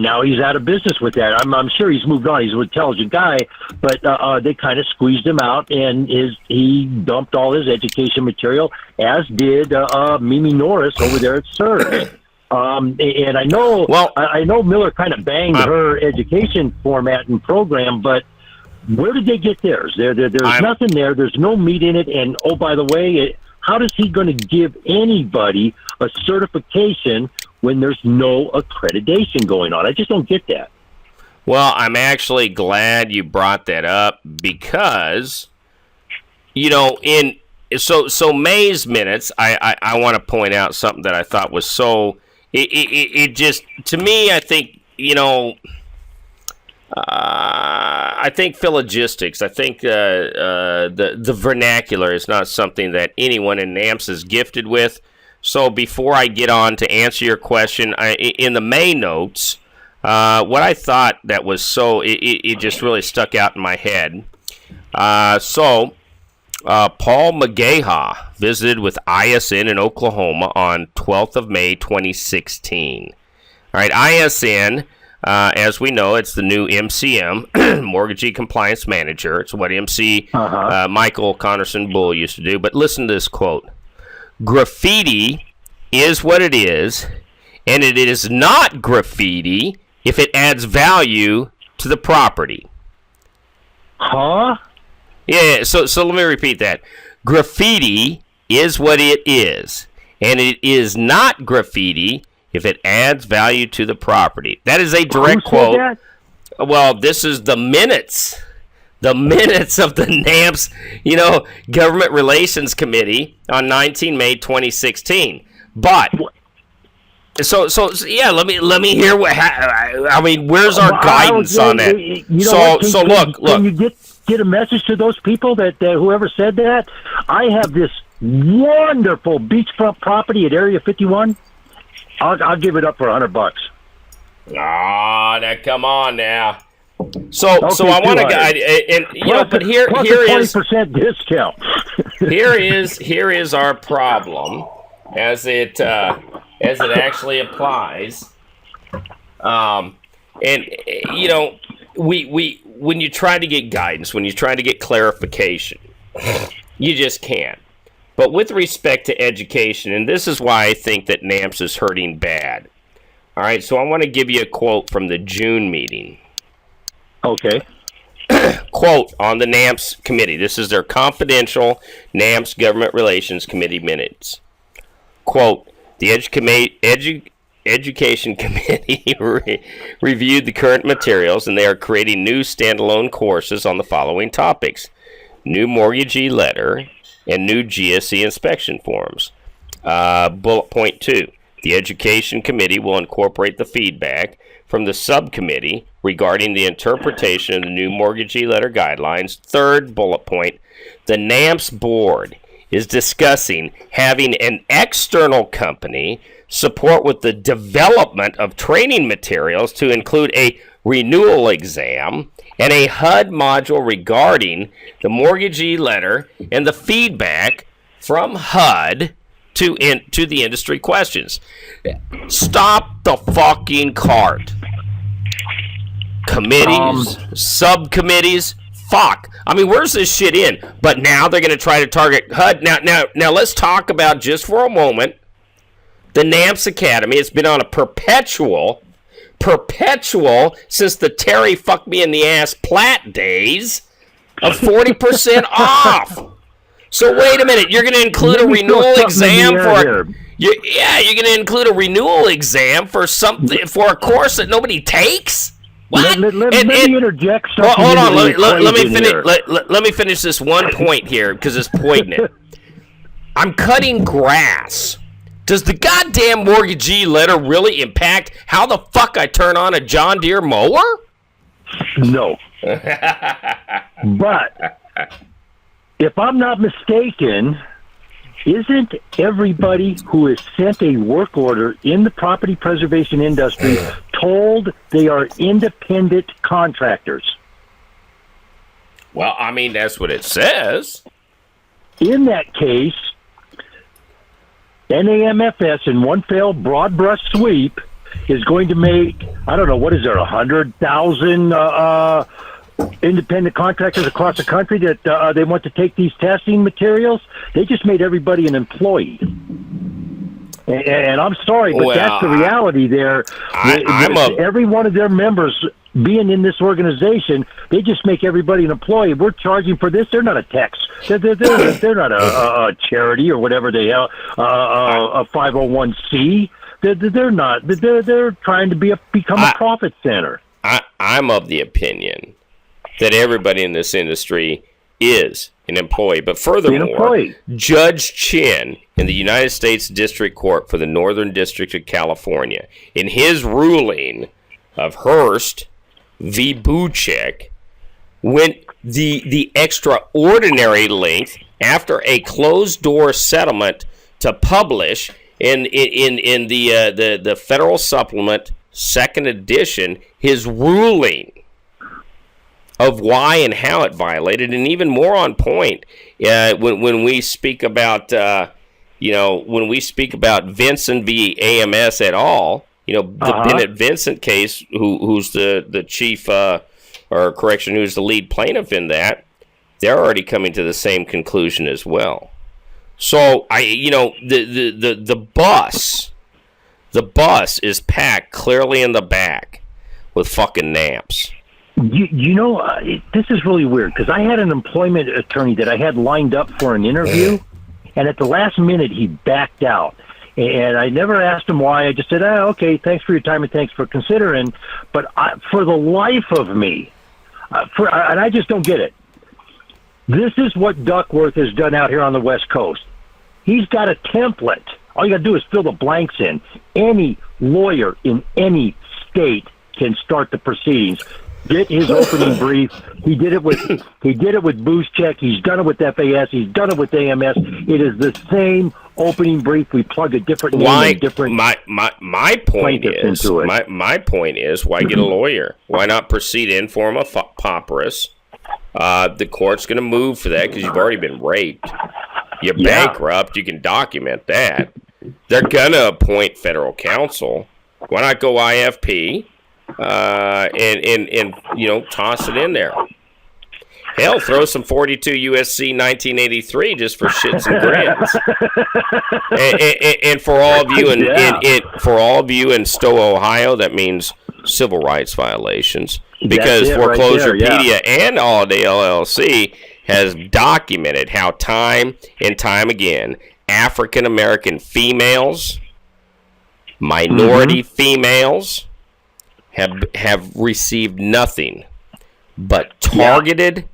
now he's out of business with that. I'm sure he's moved on. He's an intelligent guy, but they kind of squeezed him out, and he dumped all his education material, as did Mimi Norris over there at CERS. And I know Miller kind of banged her education format and program, but where did they get theirs? There's nothing there. There's no meat in it. And oh, by the way, how is he going to give anybody a certification when there's no accreditation going on? I just don't get that. Well, I'm actually glad you brought that up because, so May's minutes, I want to point out something that I thought was so. It just, to me, I think, I think philologistics, I think the vernacular is not something that anyone in NAMFS is gifted with. So before I get on to answer your question, in the May notes, what I thought that was it just really stuck out in my head. Paul McGaha visited with ISN in Oklahoma on 12th of May, 2016. All right, ISN, as we know, it's the new MCM, Mortgagee Compliance Manager. It's what MC Michael Connerson Bull used to do. But listen to this quote. Graffiti is what it is, and it is not graffiti if it adds value to the property. Huh? Yeah, so let me repeat that. Graffiti is what it is, and it is not graffiti if it adds value to the property. That is a direct quote. That? Well, this is the minutes. The minutes of the NAMFS, Government Relations Committee on 19 May 2016. But so yeah, let me hear what where's our guidance on that? Look. Can you get a message to those people that whoever said that? I have this wonderful beachfront property at Area 51. I'll give it up for $100. Now come on now. So I want to guide, and but here is 20% discount. here is our problem as it actually applies. We when you try to get guidance, when you try to get clarification, you just can't. But with respect to education, and this is why I think that NAMFS is hurting bad. All right, so I want to give you a quote from the June meeting. Okay. quote on the NAMFS committee. This is their confidential NAMFS Government Relations Committee minutes. Quote, the Education Committee reviewed the current materials, and they are creating new standalone courses on the following topics: new mortgagee letter and new GSE inspection forms. Bullet point 2. The Education Committee will incorporate the feedback from the subcommittee regarding the interpretation of the new mortgagee letter guidelines. Third bullet point, the NAMFS board is discussing having an external company support with the development of training materials to include a renewal exam and a HUD module regarding the mortgagee letter and the feedback from HUD to the industry questions. Stop the fucking cart. Committees, subcommittees, fuck. I mean, where's this shit in? But now they're going to try to target HUD. Now let's talk about, just for a moment, the NAMFS Academy. It's been on a perpetual since the Terry fuck me in the ass Platt days of 40% off. So wait a minute, you're going to include a renewal exam for you're going to include a renewal exam for something, for a course that nobody takes? What? Let me interject something. Hold on, let me finish this one point here, because it's poignant. I'm cutting grass. Does the goddamn mortgagee letter really impact how the fuck I turn on a John Deere mower? No. But if I'm not mistaken, isn't everybody who is sent a work order in the property preservation industry told they are independent contractors? Well, I mean, that's what it says. In that case, NAMFS, in one fell broad brush sweep, is going to make, I don't know, what is there, 100,000 independent contractors across the country that they want to take these testing materials. They just made everybody an employee. And I'm sorry, but that's the reality there. Every one of their members being in this organization, they just make everybody an employee. We're charging for this. They're not a tax. They're not a charity or whatever they are, a 501c. They're not. They're trying to become a profit center. I'm of the opinion that everybody in this industry is an employee. But furthermore, Judge Chin in the United States District Court for the Northern District of California, in his ruling of Hearst v. Buchek, went the extraordinary length after a closed-door settlement to publish in the Federal Supplement, second edition, his ruling of why and how it violated, and even more on point when we speak about Vincent v. AMS et al. The Bennett Vincent case, who's the chief who's the lead plaintiff in that, they're already coming to the same conclusion as well. So the bus is packed clearly in the back with fucking NAMFS. This is really weird, because I had an employment attorney that I had lined up for an interview, and at the last minute he backed out. And I never asked him why. I just said, okay, thanks for your time and thanks for considering. But for the life of me, and I just don't get it. This is what Duckworth has done out here on the West Coast. He's got a template. All you got to do is fill the blanks in. Any lawyer in any state can start the proceedings. Get his opening brief. He did it with Buchek. He's done it with FAS. He's done it with AMS. It is the same opening brief. We plug a different name and different. My point is into it. My point is, why get a lawyer? Why not proceed in form of pauperous? The court's going to move for that because you've already been raped. You're bankrupt. You can document that. They're going to appoint federal counsel. Why not go IFP? And toss it in there. Hell, throw some 42 USC 1983 just for shits and grins. and for all of you in Stowe, Ohio, that means civil rights violations, because Foreclosurepedia and All Day LLC has documented how time and time again African American females, minority females have received nothing but targeted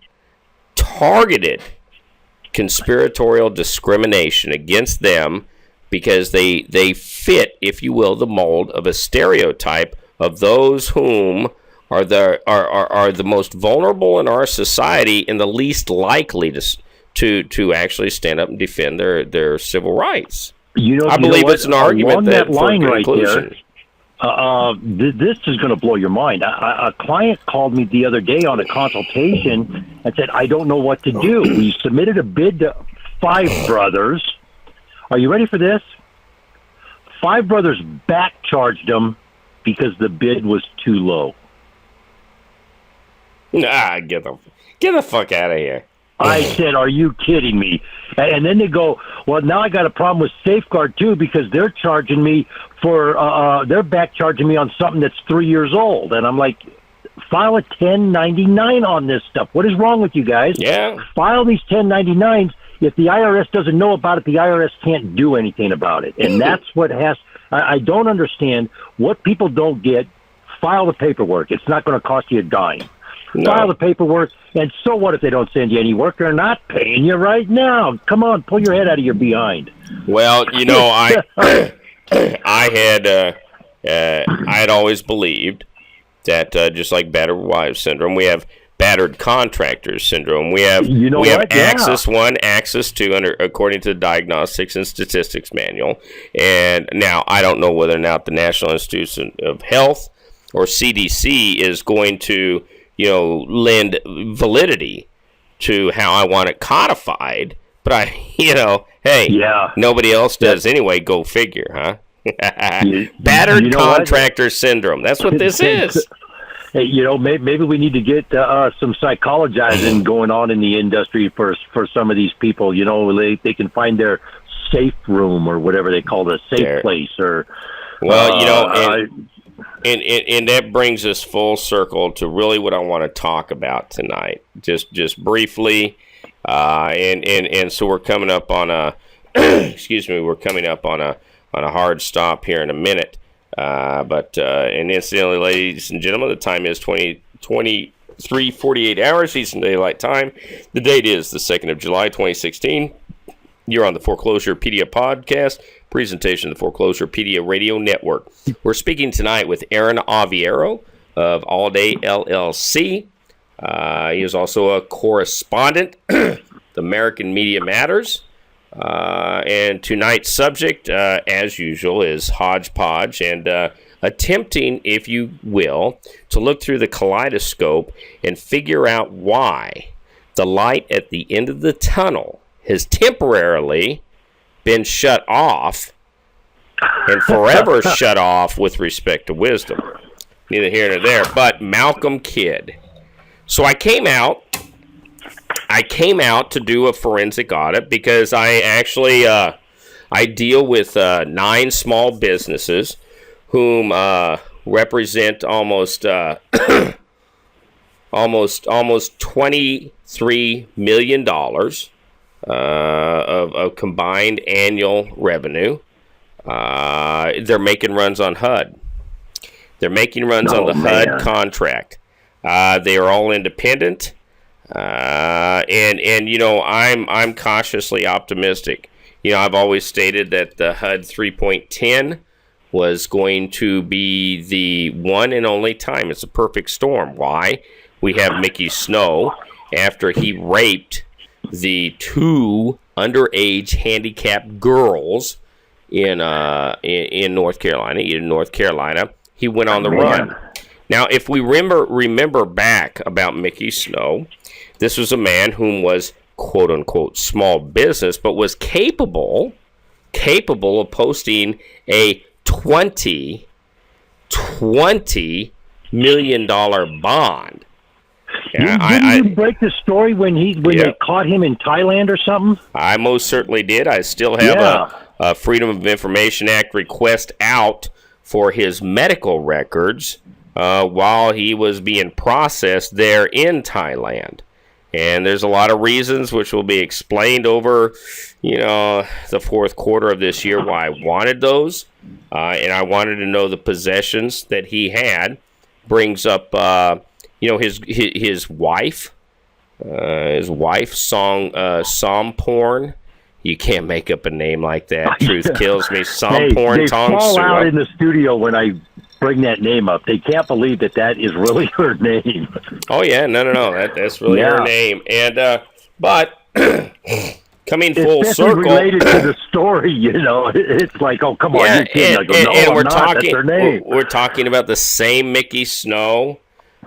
conspiratorial discrimination against them, because they fit, if you will, the mold of a stereotype of those whom are the most vulnerable in our society and the least likely to actually stand up and defend their civil rights. I believe it's an argument that for inclusion. This is going to blow your mind. A client called me the other day on a consultation and said, I don't know what to do. We submitted a bid to Five Brothers. Are you ready for this? Five Brothers back charged them because the bid was too low. Nah, get the fuck out of here. I said, are you kidding me? And then they go, well, now I got a problem with Safeguard too, because they're charging me for they're back charging me on something that's 3 years old. And I'm like, file a 1099 on this stuff. What is wrong with you guys? Yeah. File these 1099s. If the IRS doesn't know about it, the IRS can't do anything about it. And that's what I don't understand what people don't get. File the paperwork. It's not going to cost you a dime. No. File the paperwork, and so what if they don't send you any work? They're not paying you right now. Come on, pull your head out of your behind. Well, you know, I had always believed that just like battered wives syndrome, we have battered contractors syndrome. We have Axis 1, Axis 2, according to the Diagnostics and Statistics Manual. And now I don't know whether or not the National Institute of Health or CDC is going to lend validity to how I want it codified, but nobody else does anyway. Go figure, huh? Battered contractor syndrome. That's what this is. Hey, maybe we need to get some psychologizing going on in the industry for some of these people. They can find their safe room or whatever they call it, a safe place, or And that brings us full circle to really what I want to talk about tonight, just briefly, and so we're coming up on a we're coming up on a hard stop here in a minute, but incidentally, ladies and gentlemen, the time is 23:48 hours Eastern Daylight Time. The date is the 2nd of July, 2016. You're on the Foreclosurepedia podcast, presentation of the Foreclosurepedia Radio Network. We're speaking tonight with Aaron Aviero of All Day LLC. He is also a correspondent, the American Media Matters. And tonight's subject, as usual, is hodgepodge and attempting, if you will, to look through the kaleidoscope and figure out why the light at the end of the tunnel has temporarily been shut off and forever shut off with respect to wisdom. Neither here nor there, but Malcolm Kidd. So I came out to do a forensic audit because I actually I deal with 9 small businesses whom represent almost $23 million of combined annual revenue. They're making runs on HUD. They're making runs on the HUD contract. They are all independent, and I'm cautiously optimistic. I've always stated that the HUD 3.10 was going to be the one and only time. It's a perfect storm. Why? We have Mickey Snow after he raped the 2 underage handicapped girls in North Carolina, Eden, North Carolina. He went on the run. Now, if we remember back about Mickey Snow, this was a man whom was quote unquote small business, but was capable of posting a $20 million bond. Didn't you break the story when they caught him in Thailand or something? I most certainly did. I still have a Freedom of Information Act request out for his medical records while he was being processed there in Thailand. And there's a lot of reasons which will be explained over, the fourth quarter of this year why I wanted those. And I wanted to know the possessions that he had. Brings up, his wife. His wife Som Porn. You can't make up a name like that. Truth kills me. Som Porn They Tong fall out Sua. in the studio when I bring that name up. They can't believe that is really her name. Oh yeah, no. That's really her name. And but coming full circle, related to the story, it's like, oh come on, you're kidding. I go, no, and I'm we're not. talking. That's her name. We're talking about the same Mickey Snow.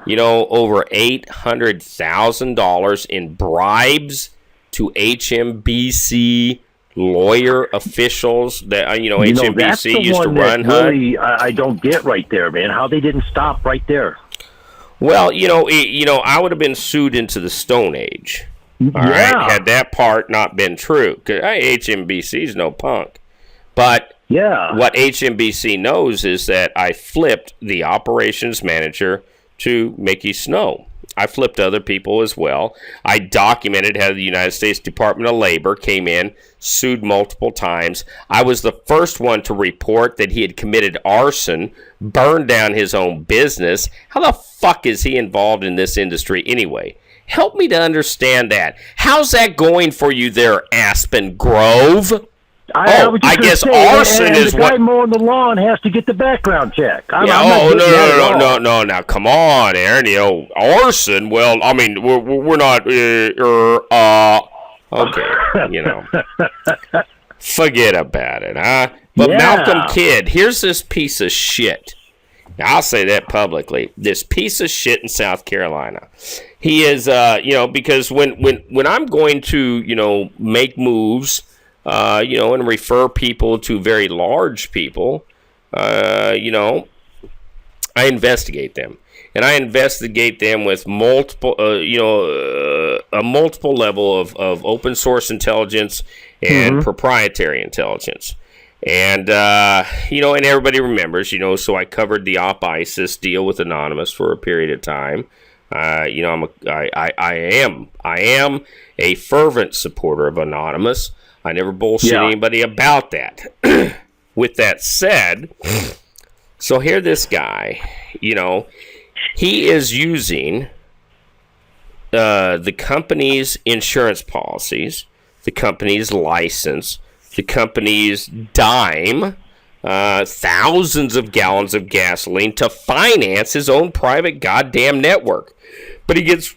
Over $800,000 in bribes to HMBC lawyer officials that HMBC used to run HUD. Really, I don't get right there, man. How they didn't stop right there. Well, I would have been sued into the Stone Age. All right, had that part not been true, because HMBC's no punk. But what HMBC knows is that I flipped the operations manager to Mickey Snow. I flipped other people as well. I documented how the United States Department of Labor came in, sued multiple times. I was the first one to report that he had committed arson, burned down his own business. How the fuck is he involved in this industry anyway? Help me to understand that. How's that going for you there, Aspen Grove? I guess arson is the what. guy mowing the lawn has to get the background check. No. Now, come on, Aaron. Arson. Well, I mean, we're not. Okay. Forget about it, huh? But Malcolm Kidd, here's this piece of shit. Now, I'll say that publicly. This piece of shit in South Carolina. He is, because when I'm going to, make moves. And refer people to very large people, I investigate them. And I investigate them with multiple, a multiple level of open source intelligence and proprietary intelligence. And, and everybody remembers, so I covered the Op ISIS deal with Anonymous for a period of time. I am a fervent supporter of Anonymous. I never bullshit anybody about that. With that said, so here this guy, he is using the company's insurance policies, the company's license, the company's dime, thousands of gallons of gasoline to finance his own private goddamn network. But he gets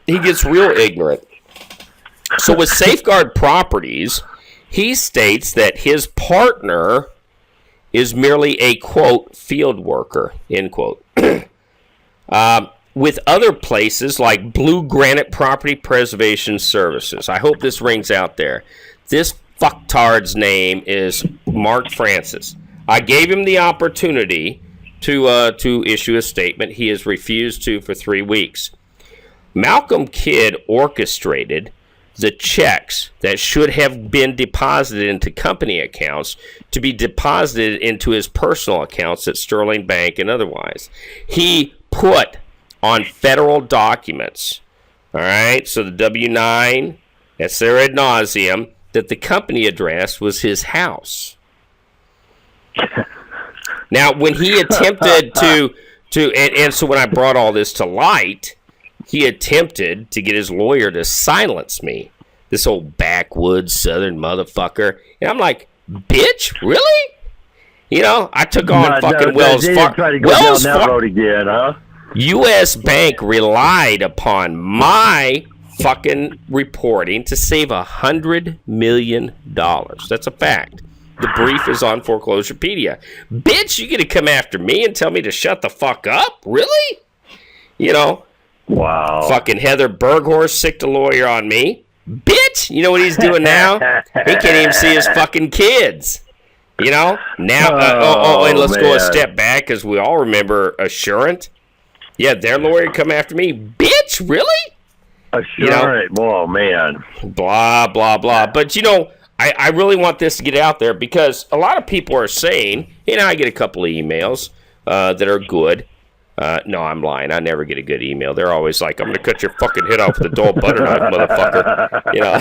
real ignorant. So with Safeguard Properties, he states that his partner is merely a, quote, field worker, end quote. With other places like Blue Granite Property Preservation Services. I hope this rings out there. This fucktard's name is Mark Francis. I gave him the opportunity to issue a statement. He has refused to for 3 weeks. Malcolm Kidd orchestrated the checks that should have been deposited into company accounts to be deposited into his personal accounts at Sterling Bank and otherwise. He put on federal documents, all right, so the W-9, that's there ad nauseum, that the company address was his house. Now, when he attempted and so when I brought all this to light, he attempted to get his lawyer to silence me, this old backwoods southern motherfucker. And I'm like, bitch, really? I took on fucking Wells Fargo. Try to go down that road again, huh? U.S. Bank relied upon my fucking reporting to save $100 million. That's a fact. The brief is on Foreclosurepedia. Bitch, you gonna come after me and tell me to shut the fuck up? Really? Wow. Fucking Heather Berghorst sicked a lawyer on me. Bitch, you know what he's doing now? He can't even see his fucking kids. Now, and let's go a step back, because we all remember Assurant. Yeah, their lawyer come after me. Bitch, really? Assurant, oh man. Blah, blah, blah. But, I really want this to get out there, because a lot of people are saying, I get a couple of emails that are good. No, I'm lying. I never get a good email. They're always like, "I'm going to cut your fucking head off with a dull butter knife, motherfucker." You know.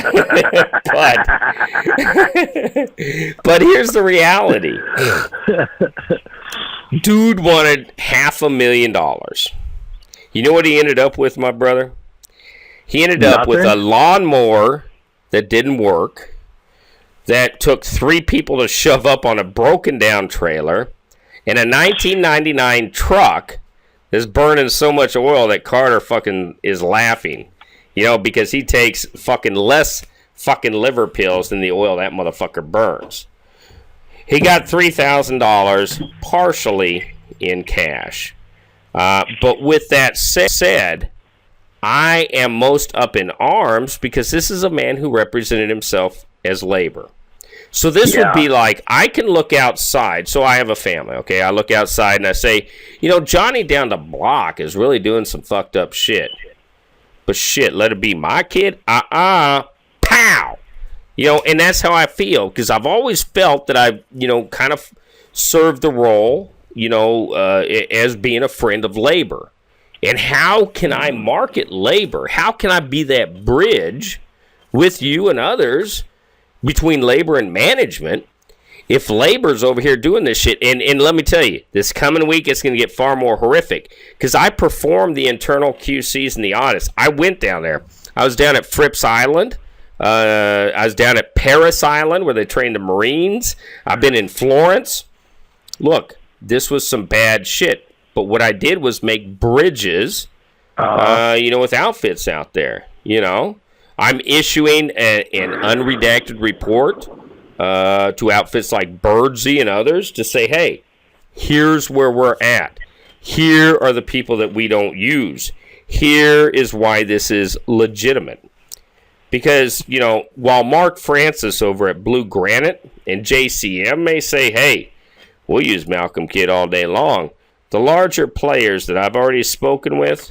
But here's the reality. Dude wanted $500,000. You know what he ended up with, my brother? He ended up with a lawnmower that didn't work, that took 3 people to shove up on a broken down trailer, and a 1999 truck is burning so much oil that Carter fucking is laughing, you know, because he takes fucking less fucking liver pills than the oil that motherfucker burns. He got $3,000 partially in cash. But with that said, I am most up in arms because this is a man who represented himself as labor. So this would be like, I can look outside. So I have a family, okay? I look outside and I say, you know, Johnny down the block is really doing some fucked up shit. But shit, let it be my kid? Pow! You know, and that's how I feel. Because I've always felt that I've, you know, kind of served the role, you know, as being a friend of labor. And how can I market labor? How can I be that bridge with you and others between labor and management if labor's over here doing this shit? And let me tell you, this coming week it's going to get far more horrific because I performed the internal QCs and the audits. I went down there. I was down at Fripp's Island. I was down at Paris Island where they trained the Marines. I've been in Florence. Look, this was some bad shit. But what I did was make bridges, you know, with outfits out there, you know. I'm issuing an unredacted report to outfits like Birdsey and others to say, hey, here's where we're at. Here are the people that we don't use. Here is why this is legitimate. Because, you know, while Mark Francis over at Blue Granite and JCM may say, hey, we'll use Malcolm Kidd all day long, the larger players that I've already spoken with,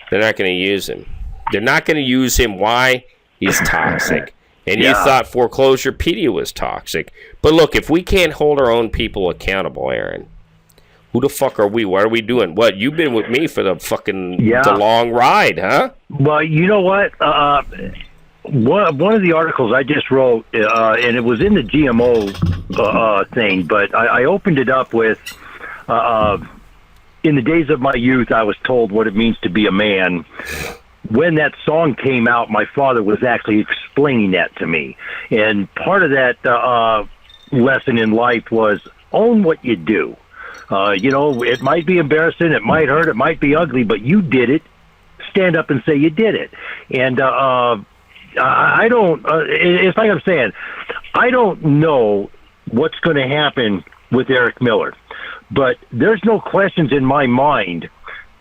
they're not going to use him. They're not going to use him. Why? He's toxic. And you thought Foreclosurepedia was toxic. But look, if we can't hold our own people accountable, Aaron, who the fuck are we? What are we doing? What? You've been with me for the fucking the long ride, huh? Well, you know what? One of the articles I just wrote, and it was in the GMO thing, but I opened it up with, in the days of my youth, I was told what it means to be a man. When that song came out, my father was actually explaining that to me. And part of that lesson in life was own what you do. You know, it might be embarrassing, it might hurt, it might be ugly, but you did it. Stand up and say you did it. And I don't, it's like I'm saying, I don't know what's going to happen with Eric Miller. But there's no questions in my mind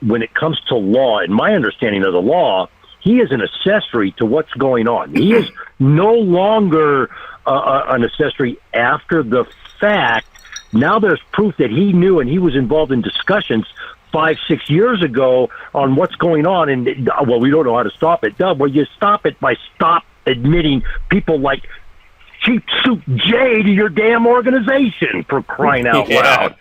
when it comes to law, and my understanding of the law, he is an accessory to what's going on. He is no longer an accessory after the fact. Now there's proof that he knew and he was involved in discussions 5-6 years ago on what's going on, and well, we don't know how to stop it. Well, you stop it by admitting people like Cheap Suit J to your damn organization, for crying out loud.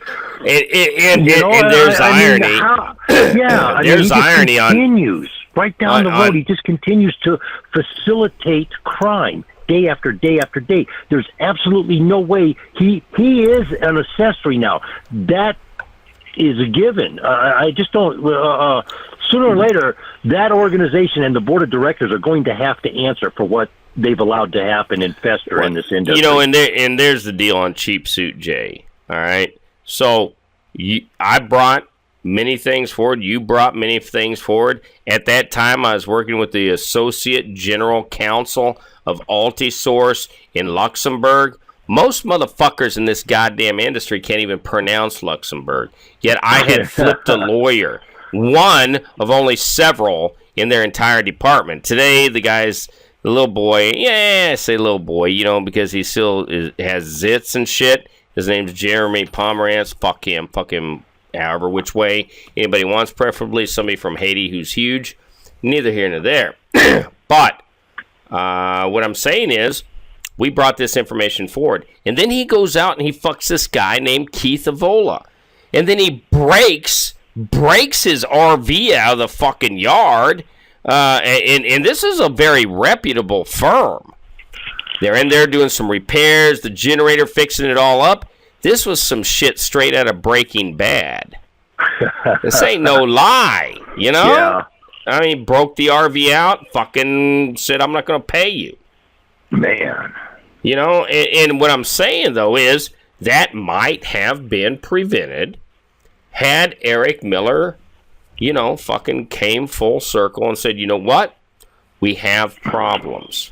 And there's irony. There's irony on. Continues right down the road. He just continues to facilitate crime day after day after day. There's absolutely no way he is an accessory now. That is a given. I just don't. Sooner or later, that organization and the board of directors are going to have to answer for what they've allowed to happen and fester in this industry. You know, and there's the deal on Cheap Suit J. All right, so I brought many things forward. You brought many things forward. At that time, I was working with the Associate General Counsel of Altisource in Luxembourg. Most motherfuckers in this goddamn industry can't even pronounce Luxembourg. Yet I had flipped a lawyer, one of only several in their entire department. Today, the guy's the little boy. Yeah, I say little boy, you know, because he still has zits and shit. His name's Jeremy Pomerantz. Fuck him, however which way anybody wants, preferably somebody from Haiti who's huge. Neither here nor there. But what I'm saying is, we brought this information forward. And then he goes out and he fucks this guy named Keith Avola. And then he breaks breaks his RV out of the fucking yard. And this is a very reputable firm. They're in there doing some repairs, the generator fixing it all up. This was some shit straight out of Breaking Bad. This ain't no lie, you know? Yeah. I mean, broke the RV out, fucking said, I'm not going to pay you. Man. You know, and what I'm saying, though, is that might have been prevented had Eric Miller, you know, fucking came full circle and said, you know what? We have problems.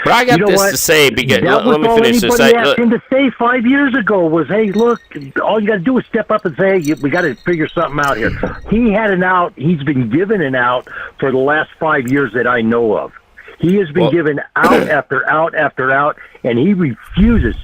But I got this to say, because let me finish this. That was all anybody asked him to say 5 years ago was, hey, look, all you got to do is step up and say, hey, we got to figure something out here. He had an out. He's been given an out for the last 5 years that I know of. He has been given out after out after out, and he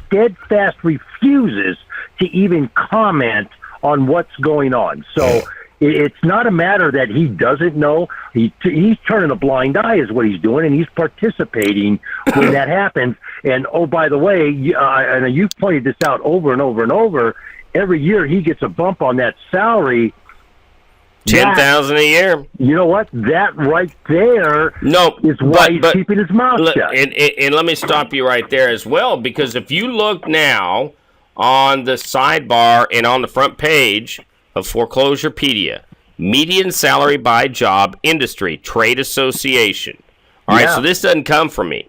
steadfast refuses to even comment on what's going on. So it's not a matter that he doesn't know. He's turning a blind eye is what he's doing, and he's participating when that happens. And, oh, by the way, and you've pointed this out over and over and over, every year he gets a bump on that salary. $10,000 a year. You know what? That right there is why he's keeping his mouth shut. And let me stop you right there as well, because if you look now on the sidebar and on the front page of Foreclosurepedia, median salary by job, industry, trade association. All right, so this doesn't come from me.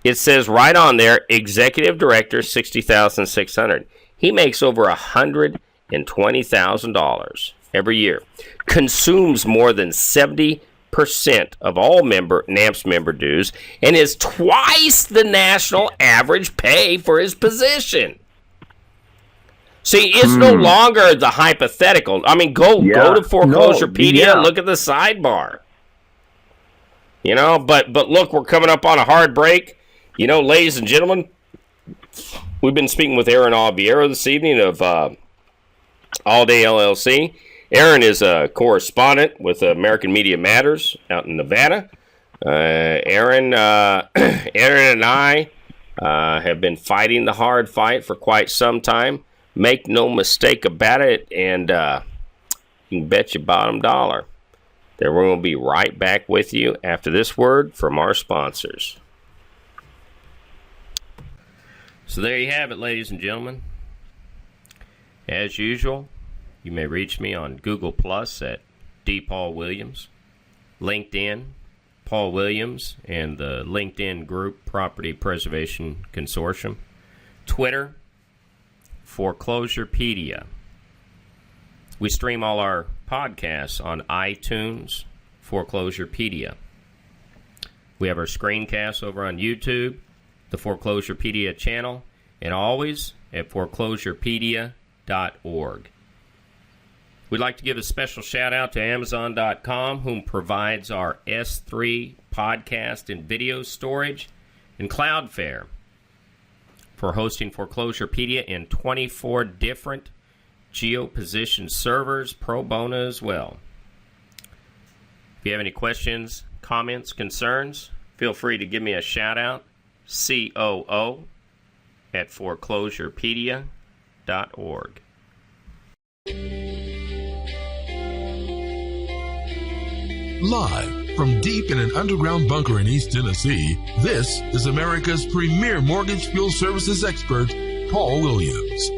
It says right on there, executive director, $60,600. He makes over $120,000 every year. Consumes more than 70% of all NAMFS member dues, and is twice the national average pay for his position. See, it's no longer the hypothetical. I mean, go to Foreclosurepedia, look at the sidebar. You know, but look, we're coming up on a hard break. You know, ladies and gentlemen, we've been speaking with Aaron Albiero this evening of All Day LLC. Aaron is a correspondent with American Media Matters out in Nevada. Aaron and I have been fighting the hard fight for quite some time. Make no mistake about it, and you can bet your bottom dollar that we're going to be right back with you after this word from our sponsors. So there you have it, ladies and gentlemen. As usual, you may reach me on Google Plus at D. Paul Williams, LinkedIn, Paul Williams, and the LinkedIn group Property Preservation Consortium, Twitter, Foreclosurepedia. We stream all our podcasts on iTunes, Foreclosurepedia. We have our screencasts over on YouTube, the Foreclosurepedia channel, and always at foreclosurepedia.org. We'd like to give a special shout out to Amazon.com, whom provides our S3 podcast and video storage, and Cloudflare for hosting Foreclosurepedia in 24 different geo-positioned servers, pro bono as well. If you have any questions, comments, concerns, feel free to give me a shout out, COO at foreclosurepedia.org. Live from deep in an underground bunker in East Tennessee, this is America's premier mortgage fuel services expert, Paul Williams.